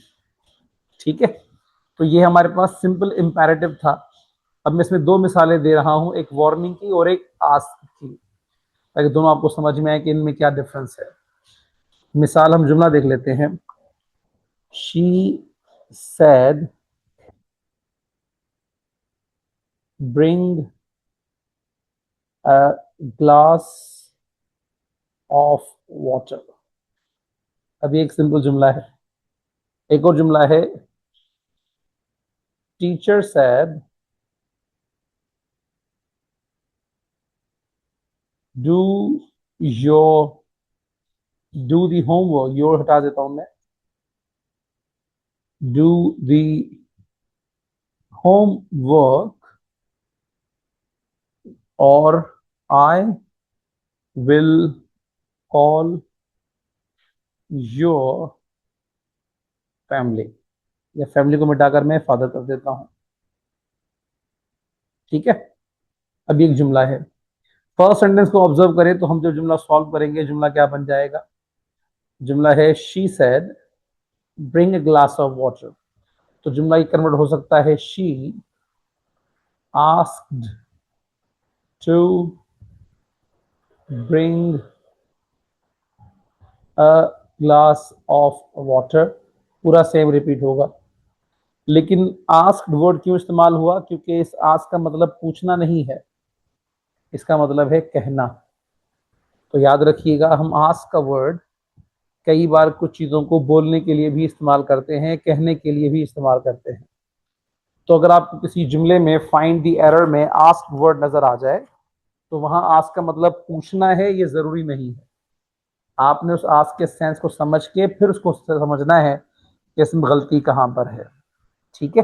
[SPEAKER 1] ठीक है, तो ये हमारे पास सिंपल इंपैरेटिव था। अब मैं इसमें दो मिसालें दे रहा हूं, एक वार्निंग की और एक आस्क की, ताकि दोनों आपको समझ में आए कि इनमें क्या डिफरेंस है। मिसाल हम जुमला देख लेते हैं। She said bring a glass of water। अभी एक सिंपल जुमला है। एक और जुमला है, teacher said do your do the homework। Your हटा देता हूं मैं, do the homework or I will call your family। या फैमिली को मिटाकर मैं फादर कर देता हूं। ठीक है, अब एक जुमला है। फर्स्ट सेंटेंस को ऑब्जर्व करें तो हम जो जुमला सॉल्व करेंगे, जुमला क्या बन जाएगा? जुमला है she said bring a glass of water. तो जुमला ये कन्वर्ट हो सकता है she asked to bring a glass of water. पूरा सेम रिपीट होगा, लेकिन आस्क्ड वर्ड क्यों इस्तेमाल हुआ? क्योंकि इस आस्क का मतलब पूछना नहीं है, इसका मतलब है कहना। तो याद रखिएगा, हम आस्क का वर्ड कई बार कुछ चीजों को बोलने के लिए भी इस्तेमाल करते हैं, कहने के लिए भी इस्तेमाल करते हैं। तो अगर आपको किसी जुमले में फाइंड द एरर में आस्क वर्ड नजर आ जाए, तो वहां आस्क का मतलब पूछना है, ये जरूरी नहीं है। आपने उस आस्क के सेंस को समझ के फिर उसको समझना है कि इसमें गलती कहां पर है। ठीक है,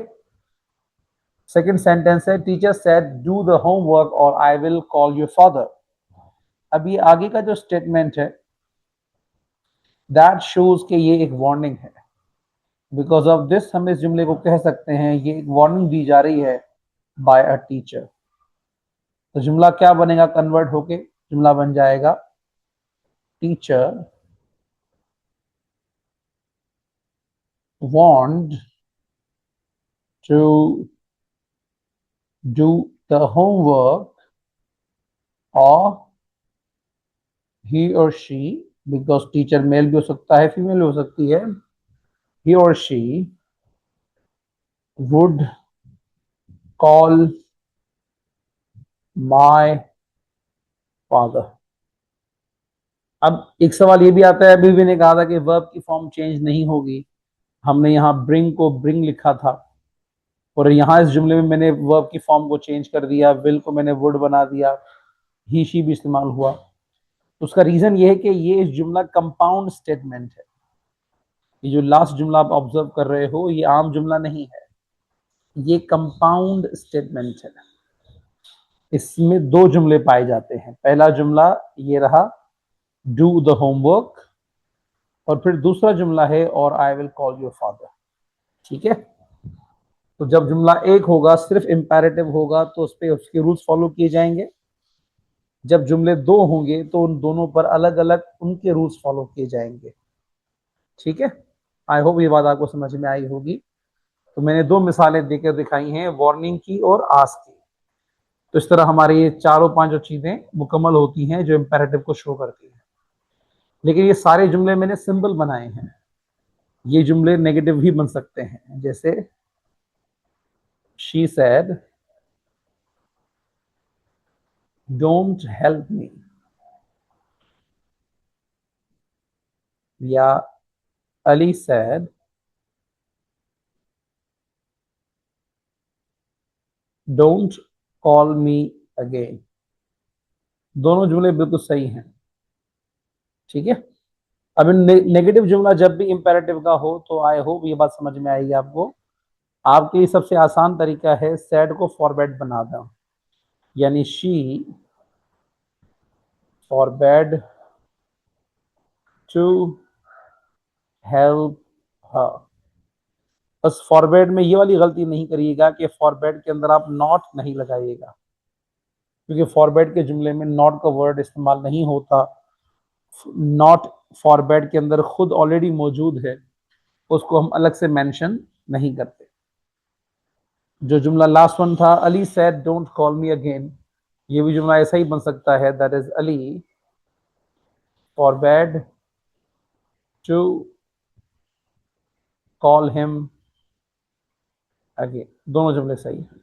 [SPEAKER 1] सेकंड सेंटेंस है, teacher said do the homework और I will call your father. अब ये आगे का जो स्टेटमेंट है, दैट शोज के ये एक वार्निंग है। बिकॉज ऑफ दिस हम इस जुमले को कह सकते हैं ये एक वार्निंग दी जा रही है बाय अ टीचर। तो जुमला क्या बनेगा कन्वर्ट होके? जुमला बन जाएगा teacher want to do the homework और ही और शी, बिकॉज टीचर मेल भी हो सकता है, फीमेल भी हो सकती है, he or she would call my father। अब एक सवाल ये भी आता है, अभी भी ने कहा था कि वर्ब की फॉर्म चेंज नहीं होगी। हमने यहाँ ब्रिंग को ब्रिंग लिखा था, और यहाँ इस जुमले में मैंने वर्ब की फॉर्म को चेंज कर दिया, विल को मैंने वुड बना दिया, ही शी भी इस्तेमाल हुआ। तो उसका रीजन ये है कि ये इस जुमला कंपाउंड स्टेटमेंट है। ये जो लास्ट जुमला आप ऑब्जर्व कर रहे हो, ये आम जुमला नहीं है, ये कंपाउंड स्टेटमेंट है। इसमें दो जुमले पाए जाते हैं। पहला जुमला ये रहा, डू द होमवर्क, और फिर दूसरा जुमला है और I will call your father. ठीक है, तो जब जुमला एक होगा, सिर्फ इंपैरेटिव होगा, तो उस पर उसके रूल्स फॉलो किए जाएंगे। जब जुमले दो होंगे तो उन दोनों पर अलग अलग उनके रूल्स फॉलो किए जाएंगे। ठीक है, आई होप ये बात आपको समझ में आई होगी। तो मैंने दो मिसालें देकर दिखाई हैं, वार्निंग की और आस्क की। तो इस तरह हमारी ये चारों पांचों चीजें मुकम्मल होती हैं जो इंपैरेटिव को शो करती हैं। लेकिन ये सारे जुमले मैंने सिंबल बनाए हैं, ये जुमले नेगेटिव भी बन सकते हैं। जैसे she said don't help me. या Ali said don't call me again। दोनों जुमले बिल्कुल सही हैं। ठीक है, अब नेगेटिव जुमला जब भी इंपेरेटिव का हो तो आई होप ये बात समझ में आएगी आपको। आपके लिए सबसे आसान तरीका है सैड को फॉरबैड बना दें, यानी शी फॉरबैड टू हेल्प हर। बस फॉरबैड में ये वाली गलती नहीं करिएगा कि फॉरबैड के अंदर आप नॉट नहीं लगाइएगा, क्योंकि फॉरबैड के जुमले में नॉट का वर्ड इस्तेमाल नहीं होता। नॉट फॉरबैड के अंदर खुद ऑलरेडी मौजूद है, उसको हम अलग से मेंशन नहीं करते। जो जुमला लास्ट वन था, Ali said don't call me again, ये भी जुमला ऐसा ही बन सकता है, that is Ali forbade to call him again. दोनों जुमले सही हैं।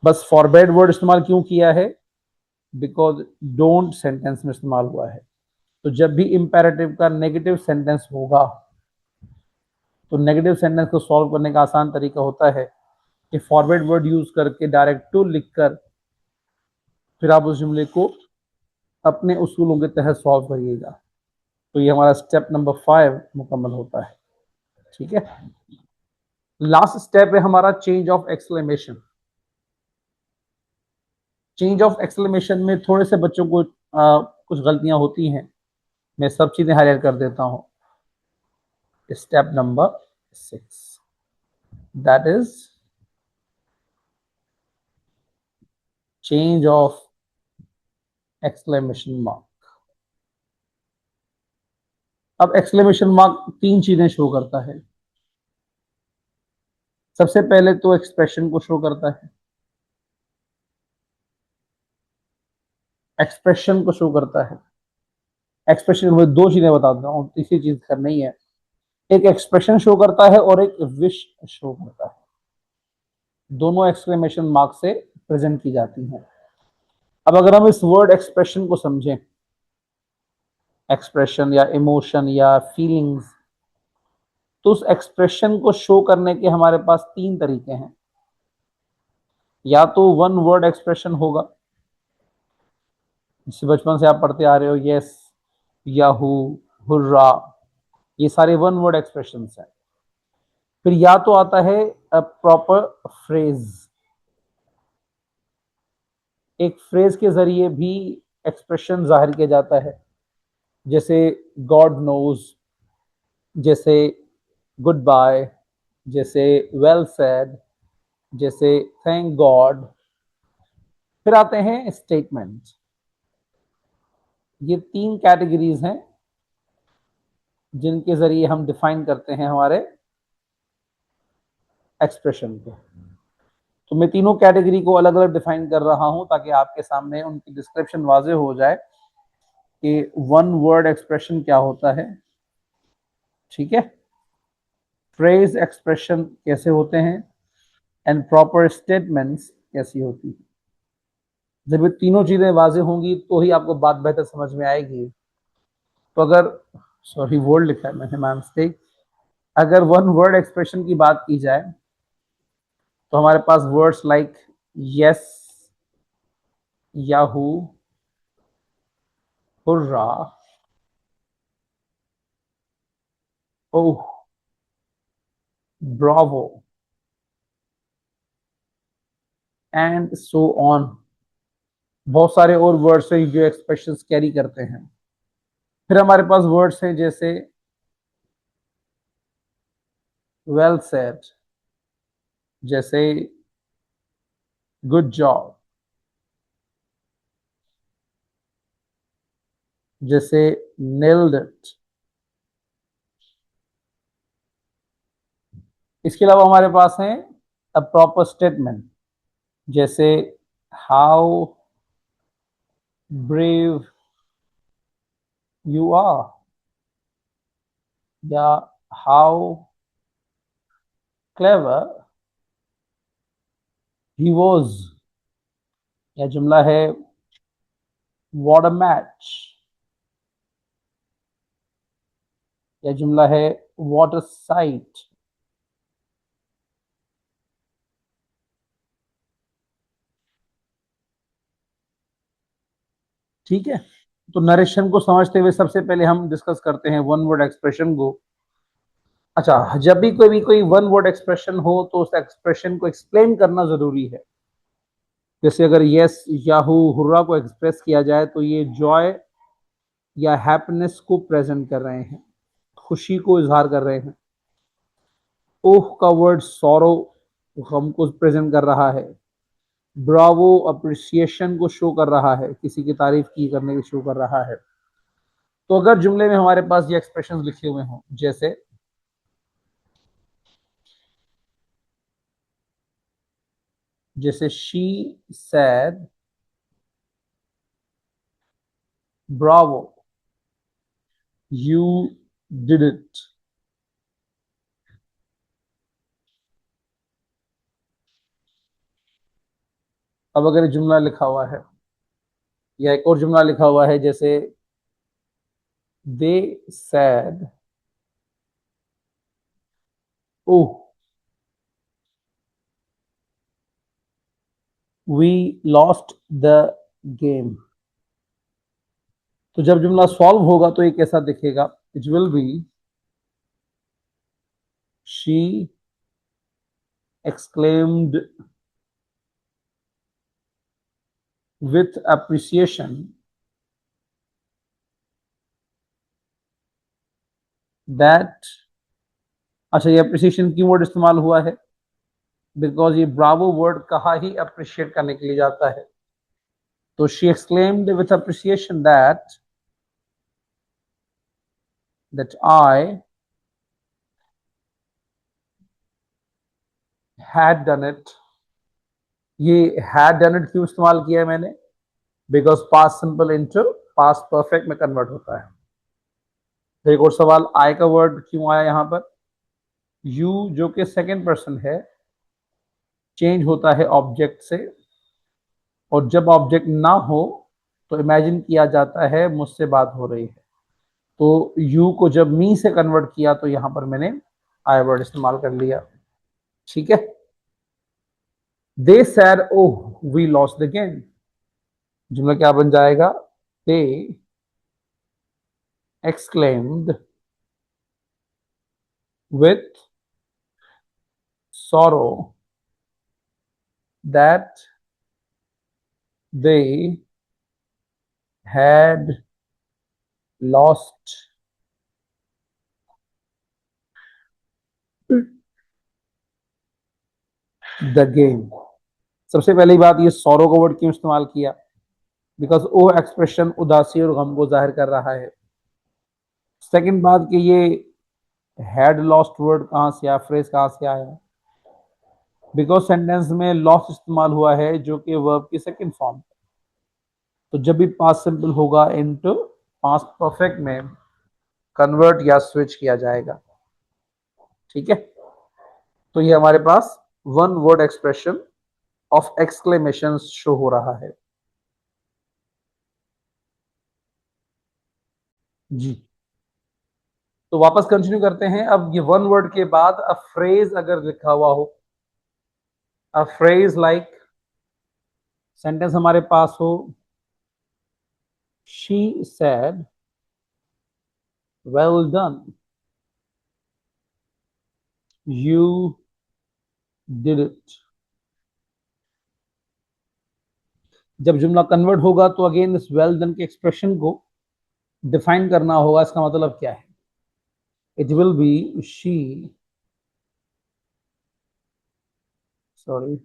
[SPEAKER 1] बस फॉरबैड वर्ड इस्तेमाल क्यों किया है? बिकॉज डोंट सेंटेंस में इस्तेमाल हुआ है। तो जब भी इंपेरेटिव का नेगेटिव सेंटेंस होगा तो नेगेटिव सेंटेंस को सॉल्व करने का आसान तरीका होता है कि फॉरवर्ड वर्ड यूज करके डायरेक्ट टू लिखकर फिर आप उस जुमले को अपने उसूलों के तहत सॉल्व करिएगा। तो ये हमारा स्टेप नंबर 5 मुकम्मल होता है। ठीक है, लास्ट स्टेप है हमारा change of exclamation. Change of exclamation में थोड़े से बच्चों को कुछ गलतियां होती हैं, मैं सब चीजें हाईलाइट कर देता हूं। Step number 6, that is change of exclamation mark. अब एक्सक्लेमेशन मार्क तीन चीजें शो करता है। सबसे पहले तो एक्सप्रेशन को शो करता है, एक्सप्रेशन को शो करता है। एक्सप्रेशन में दो चीजें बताता हूँ, तीसरी चीज करनी है। एक एक्सप्रेशन शो करता है और एक विश शो करता है। दोनों एक्सक्लेमेशन मार्क से प्रेजेंट की जाती हैं। अब अगर हम इस वर्ड एक्सप्रेशन को समझें, एक्सप्रेशन या इमोशन या फीलिंग्स, तो उस एक्सप्रेशन को शो करने के हमारे पास तीन तरीके हैं। या तो वन वर्ड एक्सप्रेशन होगा, जिसे बचपन से आप पढ़ते आ रहे हो, यस, याहू, हुर्रा, ये सारे वन वर्ड एक्सप्रेशन हैं। फिर या तो आता है प्रॉपर फ्रेज, एक फ्रेज के जरिए भी एक्सप्रेशन जाहिर किया जाता है, जैसे गॉड नोज, जैसे गुड बाय, जैसे वेल सेड, जैसे थैंक गॉड। फिर आते हैं स्टेटमेंट। ये तीन कैटेगरीज हैं जिनके जरिए हम डिफाइन करते हैं हमारे एक्सप्रेशन को। तो मैं तीनों कैटेगरी को अलग अलग डिफाइन कर रहा हूं ताकि आपके सामने उनकी डिस्क्रिप्शन वाजे हो जाए कि वन वर्ड एक्सप्रेशन क्या होता है। ठीक है, फ्रेज एक्सप्रेशन कैसे होते हैं एंड प्रॉपर स्टेटमेंट्स कैसी होती है। जब ये तीनों चीजें वाजे होंगी तो ही आपको बात बेहतर समझ में आएगी। तो अगर, सॉरी वर्ड लिखा है मैंने, माय मिस्टेक, अगर वन वर्ड एक्सप्रेशन की बात की जाए तो हमारे पास words like yes, yahoo, hurrah, oh, bravo and so on. बहुत सारे और वर्ड्स हैं जो एक्सप्रेशंस कैरी करते हैं। फिर हमारे पास वर्ड्स हैं जैसे वेल सेड, जैसे गुड जॉब, जैसे नेल्ड इट। इसके अलावा हमारे पास है अ प्रॉपर स्टेटमेंट, जैसे हाउ ब्रेव यू आर, या हाउ क्लेवर ही वॉज, या जुमला है व्हाट अ मैच। या जुमला है व्हाट अ साइट। ठीक है, तो नरेशन को समझते हुए सबसे पहले हम डिस्कस करते हैं वन वर्ड एक्सप्रेशन को। अच्छा, जब भी कोई वन वर्ड एक्सप्रेशन हो तो उस एक्सप्रेशन को एक्सप्लेन करना जरूरी है। जैसे अगर यस याहू हुर्रा को एक्सप्रेस किया जाए तो ये जॉय या हैप्पीनेस को प्रेजेंट कर रहे हैं, खुशी को इजहार कर रहे हैं। ओह का वर्ड सॉरो गम को प्रेजेंट कर रहा है। ब्रावो अप्रिसिएशन को शो कर रहा है, किसी की तारीफ की करने की शो कर रहा है। तो अगर जुमले में हमारे पास ये एक्सप्रेशंस लिखे हुए हों, जैसे she said Bravo you did it. अब अगर जुमला लिखा हुआ है या एक और जुमला लिखा हुआ है जैसे they said oh we lost the game. तो जब जुमला सॉल्व होगा तो ये कैसा दिखेगा? It will be she exclaimed with appreciation that। अच्छा, ये अप्रिसिएशन की वर्ड इस्तेमाल हुआ है बिकॉज ये ब्रावो वर्ड कहा ही अप्रिशिएट करने के लिए जाता है। तो she exclaimed with appreciation that I had done it. ये हैड डन इट क्यों इस्तेमाल किया है मैंने? Because past simple into past perfect में कन्वर्ट होता है। एक और सवाल, आई का वर्ड क्यों आया यहां पर? यू जो कि सेकेंड पर्सन है, चेंज होता है ऑब्जेक्ट से, और जब ऑब्जेक्ट ना हो तो इमेजिन किया जाता है मुझसे बात हो रही है। तो यू को जब मी से कन्वर्ट किया तो यहां पर मैंने आई वर्ड इस्तेमाल कर लिया। ठीक है, they said oh we lost the game. जुमला क्या बन जाएगा? They exclaimed with sorrow that they had lost the game. सबसे पहली बात, ये सॉरो का वर्ड क्यों इस्तेमाल किया? बिकॉज ओ एक्सप्रेशन उदासी और गम को जाहिर कर रहा है। सेकंड बात कि ये हैड लॉस्ट वर्ड कहां से आया, फ्रेज कहां से आया? बिकॉज सेंटेंस में लॉस्ट इस्तेमाल हुआ है जो कि वर्ब की सेकंड फॉर्म। तो जब भी पास्ट सिंपल होगा इनटू पास्ट परफेक्ट में कन्वर्ट या स्विच किया जाएगा। ठीक है, तो ये हमारे पास one word expression of exclamation show हो रहा है। जी, तो वापस कंटिन्यू करते हैं। अब ये वन वर्ड के बाद अ फ्रेज अगर लिखा हुआ हो, अ फ्रेज लाइक, सेंटेंस हमारे पास हो she said well done you did it. जब जुमला कन्वर्ट होगा तो अगेन इस वेल डन के एक्सप्रेशन को डिफाइन करना होगा। इसका मतलब क्या है? It will be she, sorry,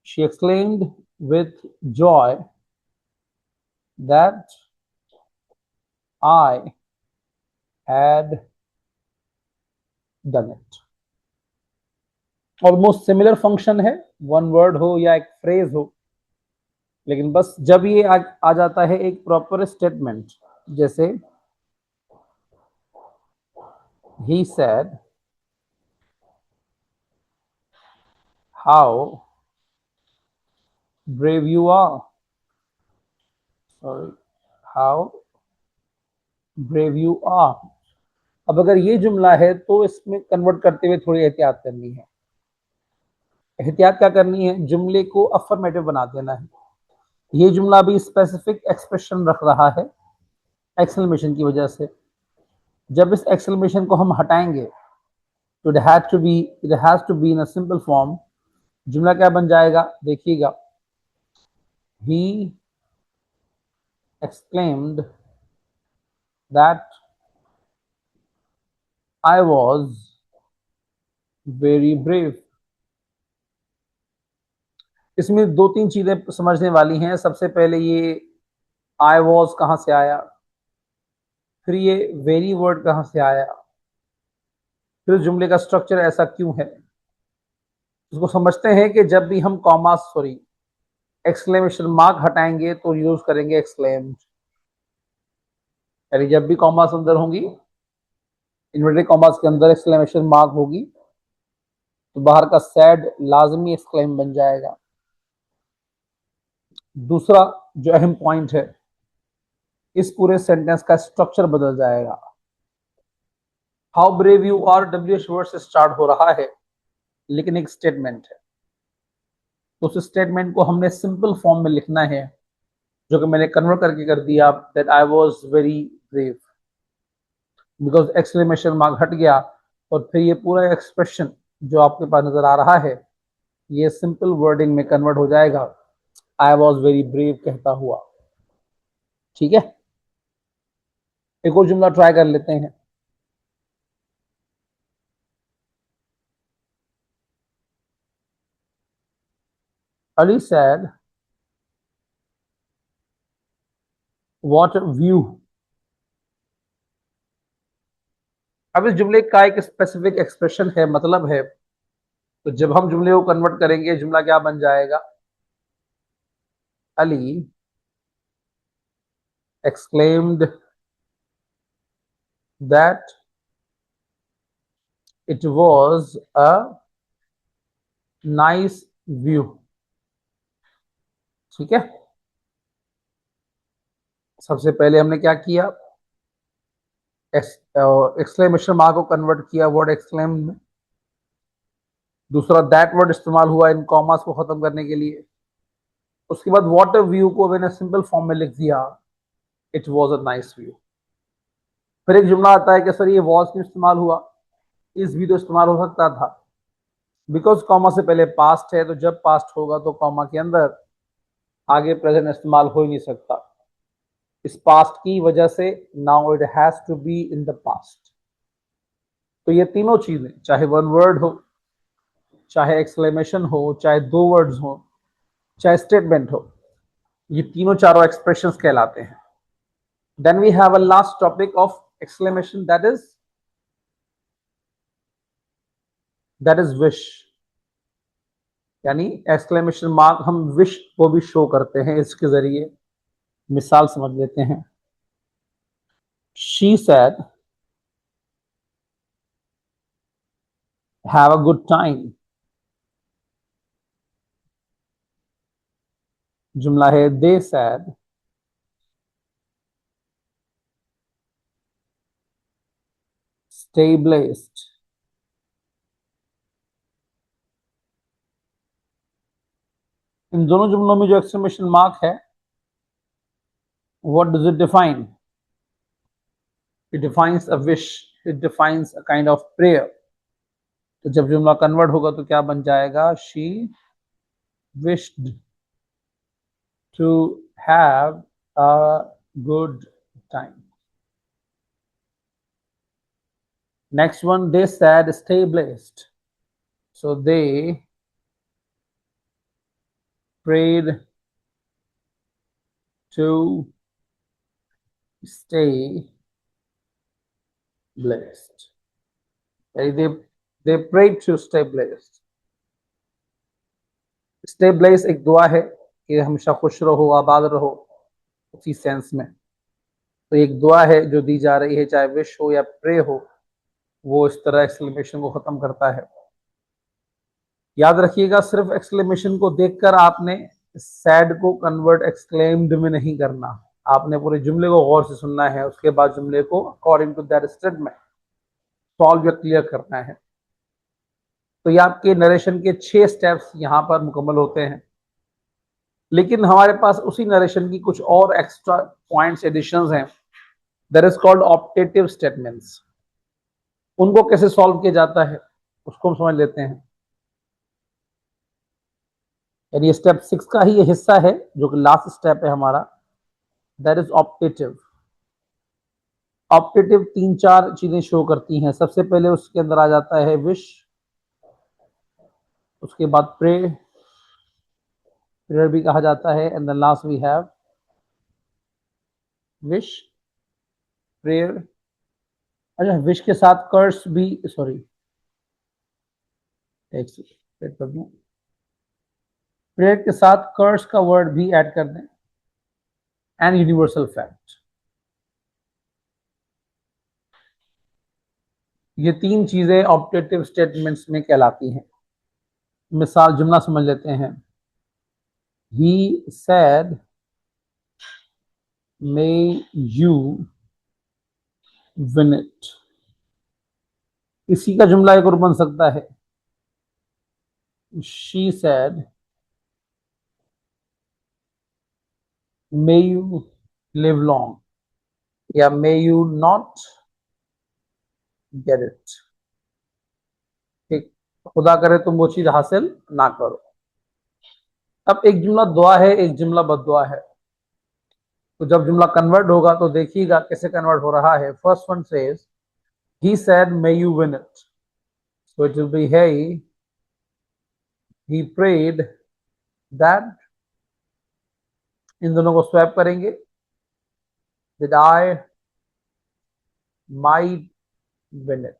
[SPEAKER 1] she exclaimed with joy that I had done it। Almost similar function है, वन वर्ड हो या एक फ्रेज हो, लेकिन बस जब ये आ जाता है एक प्रॉपर स्टेटमेंट, जैसे he said how brave you are, sorry, how brave you are. अब अगर ये जुमला है तो इसमें कन्वर्ट करते हुए थोड़ी एहतियात करनी है। एहतियात क्या करनी है? जुमले को अफर्मेटिव बना देना है। ये जुमला भी स्पेसिफिक एक्सप्रेशन रख रहा है एक्सक्लेमेशन की वजह से। जब इस एक्सक्लेमेशन को हम हटाएंगे तो it has to be in a simple form. जुमला क्या बन जाएगा? देखिएगा, ही exclaimed that I was very brave। इसमें दो तीन चीजें समझने वाली हैं। सबसे पहले ये आई वॉज कहां से आया, फिर ये वेरी वर्ड कहां से आया, फिर जुमले का स्ट्रक्चर ऐसा क्यों है। इसको समझते हैं कि जब भी हम कॉमा सॉरी एक्सक्लेमेशन मार्क हटाएंगे तो यूज करेंगे एक्सक्लेम्ड। यानी जब भी कॉमास अंदर होंगी, इन्वर्टेड कॉमास के अंदर एक्सक्लेमेशन मार्क होगी, तो बाहर का सैड लाजमी एक्सक्लेम बन जाएगा। दूसरा जो अहम पॉइंट है, इस पूरे सेंटेंस का स्ट्रक्चर बदल जाएगा। How brave you are WH word से स्टार्ट हो रहा है, लेकिन एक स्टेटमेंट है, तो उस स्टेटमेंट को हमने सिंपल फॉर्म में लिखना है, जो कि मैंने कन्वर्ट करके कर दिया that I was very brave. Because exclamation mark हट गया और फिर ये पूरा एक्सप्रेशन जो आपके पास नजर आ रहा है, ये सिंपल वर्डिंग में कन्वर्ट हो जाएगा, आई वॉज वेरी ब्रेव कहता हुआ। ठीक है, एक और जुमला ट्राई कर लेते हैं। Ali sad what view. अब इस जुमले का एक स्पेसिफिक एक्सप्रेशन है, मतलब है, तो जब हम जुमले को कन्वर्ट करेंगे जुमला क्या बन जाएगा? Ali exclaimed that it was a nice view। ठीक है, सबसे पहले हमने क्या किया? एक्सक्लेमेशन मार्क को कन्वर्ट किया वर्ड एक्सक्लेम में। दूसरा दैट वर्ड इस्तेमाल हुआ इन कॉमास को खत्म करने के लिए। उसके बाद वाटर व्यू को मैंने सिंपल फॉर्म में लिख दिया, it was a nice view. फिर एक जुमला आता है कि सर ये वॉज क्यों इस्तेमाल हुआ, इस भी तो इस्तेमाल हो सकता था। बिकॉज कॉमा से पहले पास्ट है, तो जब पास्ट होगा तो कॉमा के अंदर आगे प्रेजेंट इस्तेमाल हो ही नहीं सकता। इस पास्ट की वजह से now it has to be in the past. तो ये तीनों चीजें, चाहे वन वर्ड हो, चाहे एक्सक्लेमेशन हो, चाहे दो वर्ड्स हो, चाहे स्टेटमेंट हो, ये तीनों चारों एक्सप्रेशंस कहलाते हैं। Then we have a last topic of exclamation, that is wish. यानी एक्सक्लेमेशन मार्क हम विश को भी शो करते हैं इसके जरिए। मिसाल समझ लेते हैं। She said have a good time. जुमला है दे सेड स्टे ब्लेस्ड। इन दोनों जुमलों में जो एक्सक्लेमेशन मार्क है, what does it define? It defines a wish, it defines a kind of prayer। तो जब जुमला कन्वर्ट होगा तो क्या बन जाएगा? She wished to have a good time. Next one, they said stay blessed. So they prayed to stay blessed। they prayed to stay blessed। stay blessed एक दुआ है कि हमेशा खुश रहो, आबाद रहो, उसी सेंस में। तो एक दुआ है जो दी जा रही है, चाहे विश हो या प्रे हो, वो इस तरह एक्सक्लेमेशन को खत्म करता है। याद रखिएगा, सिर्फ एक्सक्लेमेशन को देखकर आपने सैड को कन्वर्ट एक्सक्लेम्ड में नहीं करना। आपने पूरे जुमले को गौर से सुनना है, उसके बाद जुमले को according to that statement solve या क्लियर करना है। तो ये आपके नरेशन के 6 स्टेप्स यहाँ पर मुकम्मल होते हैं। लेकिन हमारे पास उसी नरेशन की कुछ और एक्स्ट्रा पॉइंट्स एडिशंस हैं, that is called optative statements. उनको कैसे सॉल्व किया जाता है उसको हम समझ लेते हैं। यानी स्टेप 6 का ही ये हिस्सा है जो कि लास्ट स्टेप है हमारा, दैट इज ऑप्टेटिव। ऑप्टेटिव 3-4 चीजें शो करती हैं। सबसे पहले उसके अंदर आ जाता है विश, उसके बाद प्रे, प्रेयर भी कहा जाता है, and then last we have wish, prayer. अच्छा, विश के साथ कर्स भी, सॉरी एक सेकंड कर दूं, प्रेयर के साथ कर्स का वर्ड भी ऐड कर दें, एंड यूनिवर्सल फैक्ट। ये 3 चीजें ऑप्टेटिव स्टेटमेंट्स में कहलाती हैं। मिसाल जुमला समझ लेते हैं। He said may you win it. इसी का जुमला एक और बन सकता है, she said may you live long, या may you not get it. ठीक, खुदा करे तुम वो चीज हासिल ना करो। अब एक जुमला दुआ है, एक जुमला बद्दुआ है। तो जब जुमला कन्वर्ट होगा तो देखिएगा कैसे कन्वर्ट हो रहा है। First one says he said may you win it, so it will be hey, he prayed that, इन दोनों को स्वैप करेंगे, that I might win it।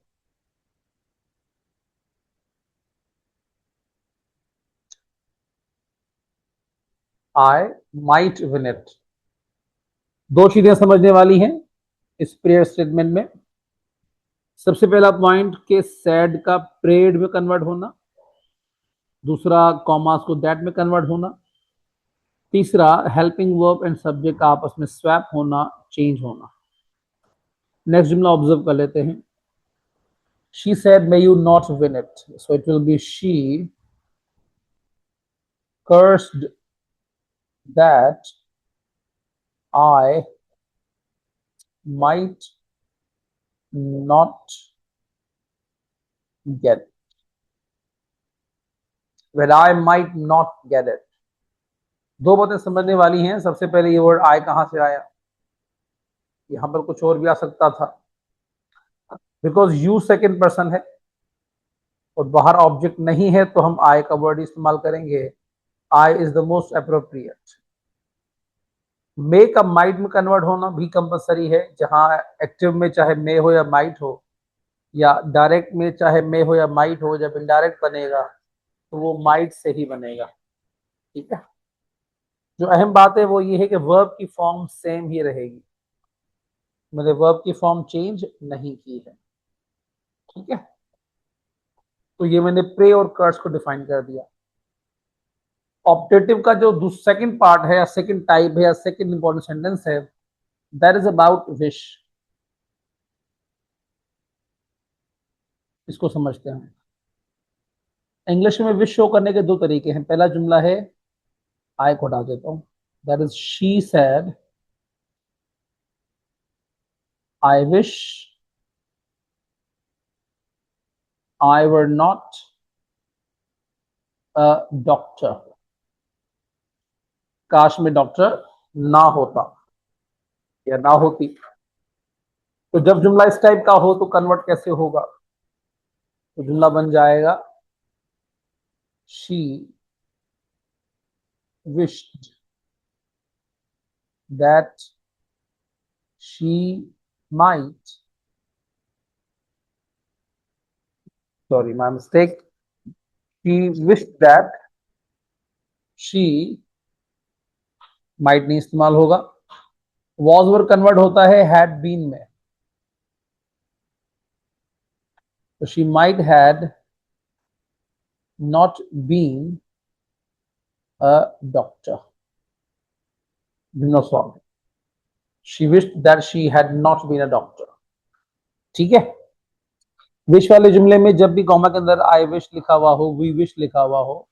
[SPEAKER 1] I might win it। दो चीजें समझने वाली हैं इस प्रेयर स्टेटमेंट में। सबसे पहला पॉइंट के सैड का प्रेड में कन्वर्ट होना, दूसरा कॉमास को दैट में कन्वर्ट होना, तीसरा हेल्पिंग वर्ब एंड सब्जेक्ट आपस में स्वैप होना, चेंज होना। नेक्स्ट जुमला ऑब्जर्व कर लेते हैं। She said may you not win it, so it will be she cursed that I might not get it। When I might not get it, दो बातें समझने वाली हैं। सबसे पहले ये वर्ड आई कहां से आया, यहां पर कुछ और भी आ सकता था, बिकॉज यू सेकेंड पर्सन है और बाहर ऑब्जेक्ट नहीं है, तो हम आई का वर्ड इस्तेमाल करेंगे। I is the most appropriate. मे का माइट में कन्वर्ट होना भी कंपलसरी है, जहां एक्टिव में चाहे मे हो या माइट हो, या डायरेक्ट में चाहे मे हो या माइट हो, जब इनडायरेक्ट बनेगा तो वो माइट से ही बनेगा। ठीक है, जो अहम बात है वो ये है कि वर्ब की फॉर्म सेम ही रहेगी, मैंने वर्ब की फॉर्म चेंज नहीं की है। ठीक है, तो ये मैंने प्रे और कर्स को डिफाइन कर दिया। ऑप्टेटिव का जो सेकंड पार्ट है या सेकंड टाइप है या सेकंड इंपॉर्टेंट सेंटेंस है, दैट इज अबाउट विश। इसको समझते हैं। इंग्लिश में विश शो करने के दो तरीके हैं। पहला जुमला है, आई को हटा देता हूं, that is she said I wish I were not a doctor. काश में डॉक्टर ना होता या ना होती। तो जब जुमला इस टाइप का हो तो कन्वर्ट कैसे होगा, तो जुमला बन जाएगा she wished that she might, sorry my mistake, she wished that she might नहीं इस्तेमाल होगा। वॉज वर्ड कन्वर्ट होता है हैड बीन में, तो she might had not been a doctor. Solve. She wished that she had not been a doctor. ठीक है, wish वाले जुमले में जब भी कॉमा के अंदर आई विश लिखा हुआ हो, वी विश लिखा हुआ हो,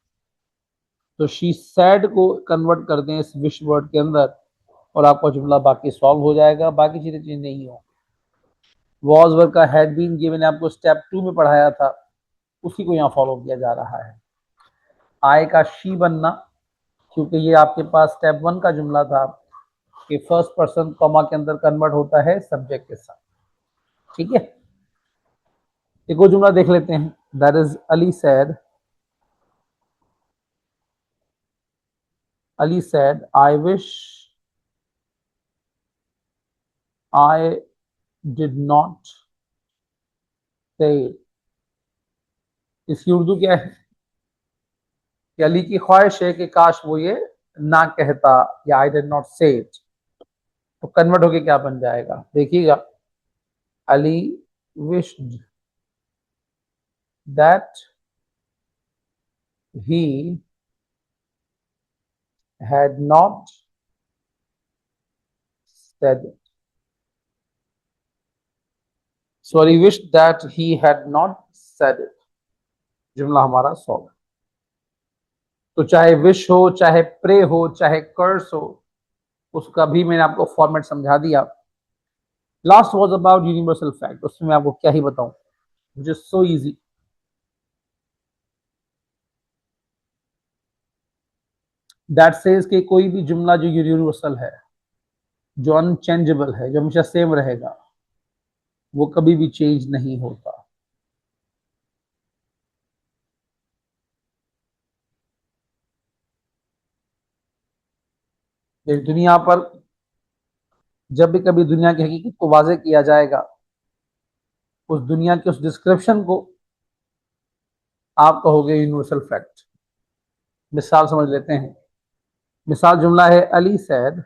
[SPEAKER 1] तो शी सैड को कन्वर्ट कर दें इस विश वर्ड के अंदर और आपका जुमला बाकी सॉल्व हो जाएगा, बाकी चीजें चेंज नहीं हो। वॉज वर्ड का हैड बीन गिवन आपको स्टेप 2 में पढ़ाया था, उसी को यहाँ फॉलो किया जा रहा है। आई का शी बनना, क्योंकि ये आपके पास स्टेप 1 का जुमला था कि फर्स्ट पर्सन कॉमा के अंदर कन्वर्ट होता है सब्जेक्ट के साथ। ठीक है, एक और जुमला देख लेते हैं। That is Ali sad, Ali sad I wish I did not से। इसकी उर्दू क्या है कि अली की ख्वाहिश है कि काश वो ये ना कहता, या आई डिड नॉट से इट, तो कन्वर्ट होके क्या बन जाएगा देखिएगा। Ali wished that he had not said it. Sorry, wished that he had not said it. जुमला हमारा सॉल्व। तो चाहे विश हो, चाहे प्रे हो, चाहे कर्स हो, उसका भी मैंने आपको फॉर्मेट समझा दिया। Last was about universal fact, उसमें आपको क्या ही बताऊं, which is so easy. That says कि कोई भी जुमला जो यूनिवर्सल है, जो अनचेंजेबल है, जो हमेशा सेम रहेगा, वो कभी भी चेंज नहीं होता। इस दुनिया पर जब भी कभी दुनिया की हकीकत को वाजे किया जाएगा, उस दुनिया के उस डिस्क्रिप्शन को आप कहोगे यूनिवर्सल फैक्ट। मिसाल समझ लेते हैं। मिसाल जुमला है Ali sad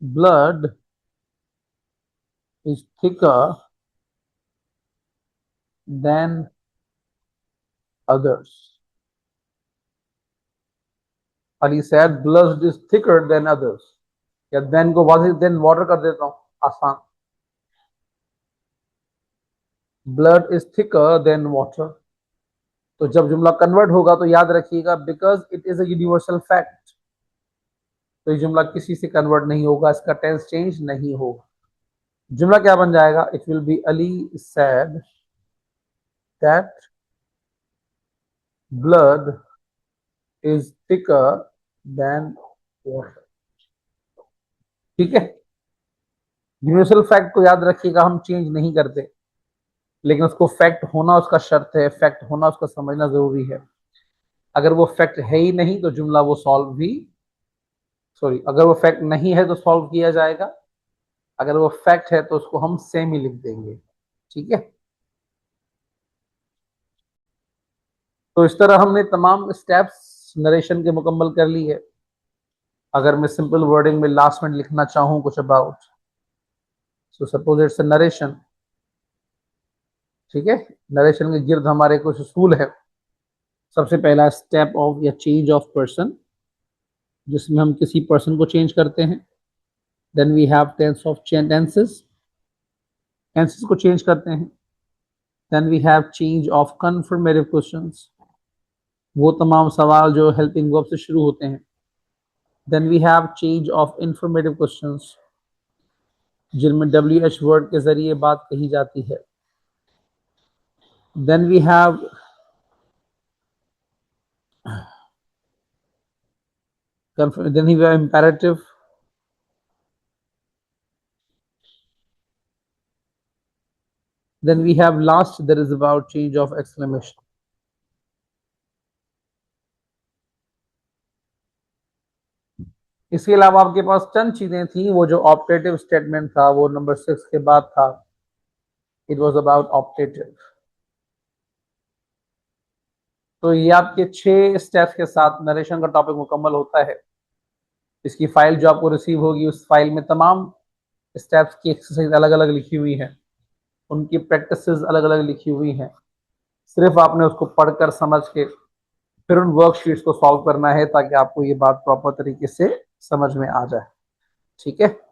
[SPEAKER 1] blood is thicker than others. Ali sad blood is thicker than others, या देन को वाजिब देन वाटर कर देता हूं, आसान। Blood is thicker than water, तो जब जुमला कन्वर्ट होगा तो याद रखिएगा because it is a universal fact, तो ये जुमला किसी से कन्वर्ट नहीं होगा, इसका टेंस चेंज नहीं होगा। जुमला क्या बन जाएगा, it will B Ali sad that blood is thicker than water. ठीक है, यूनिवर्सल फैक्ट को याद रखिएगा, हम चेंज नहीं करते, लेकिन उसको फैक्ट होना उसका शर्त है, फैक्ट होना उसका समझना जरूरी है। अगर वो फैक्ट है ही नहीं तो जुमला वो सॉल्व भी, सॉरी, अगर वो फैक्ट नहीं है तो सॉल्व किया जाएगा, अगर वो फैक्ट है तो उसको हम सेम ही लिख देंगे। ठीक है, तो इस तरह हमने तमाम स्टेप्स नरेशन के मुकम्मल कर ली है। अगर मैं सिंपल वर्डिंग में लास्ट में लिखना चाहूँ कुछ about, so suppose it's a narration. ठीक है, नरेशन के गिर्द हमारे कुछ उसूल है। सबसे पहला स्टेप ऑफ या चेंज ऑफ पर्सन, जिसमें हम किसी पर्सन को चेंज करते हैं। Then we have tense of tenses, tenses को चेंज करते हैं। Then we have change of confirmative questions, वो तमाम सवाल जो हेल्पिंग वर्ब से शुरू होते हैं। Then we have change of informative questions, जिनमें WH वर्ड के जरिए बात कही जाती है। Then we have imperative, then we have last that is about change of exclamation. इसके अलावा आपके पास चंद चीजें थी, वो जो ऑप्टेटिव स्टेटमेंट था वो नंबर 6 के बाद था, इट वाज अबाउट ऑप्टेटिव। तो ये आपके 6 स्टेप्स के साथ नरेशन का टॉपिक मुकम्मल होता है। इसकी फाइल जो आपको रिसीव होगी, उस फाइल में तमाम स्टेप्स की एक्सरसाइज अलग अलग लिखी हुई है, उनकी प्रैक्टिसेस अलग अलग लिखी हुई हैं। सिर्फ आपने उसको पढ़कर समझ के फिर उन वर्कशीट्स को सॉल्व करना है, ताकि आपको ये बात प्रॉपर तरीके से समझ में आ जाए। ठीक है।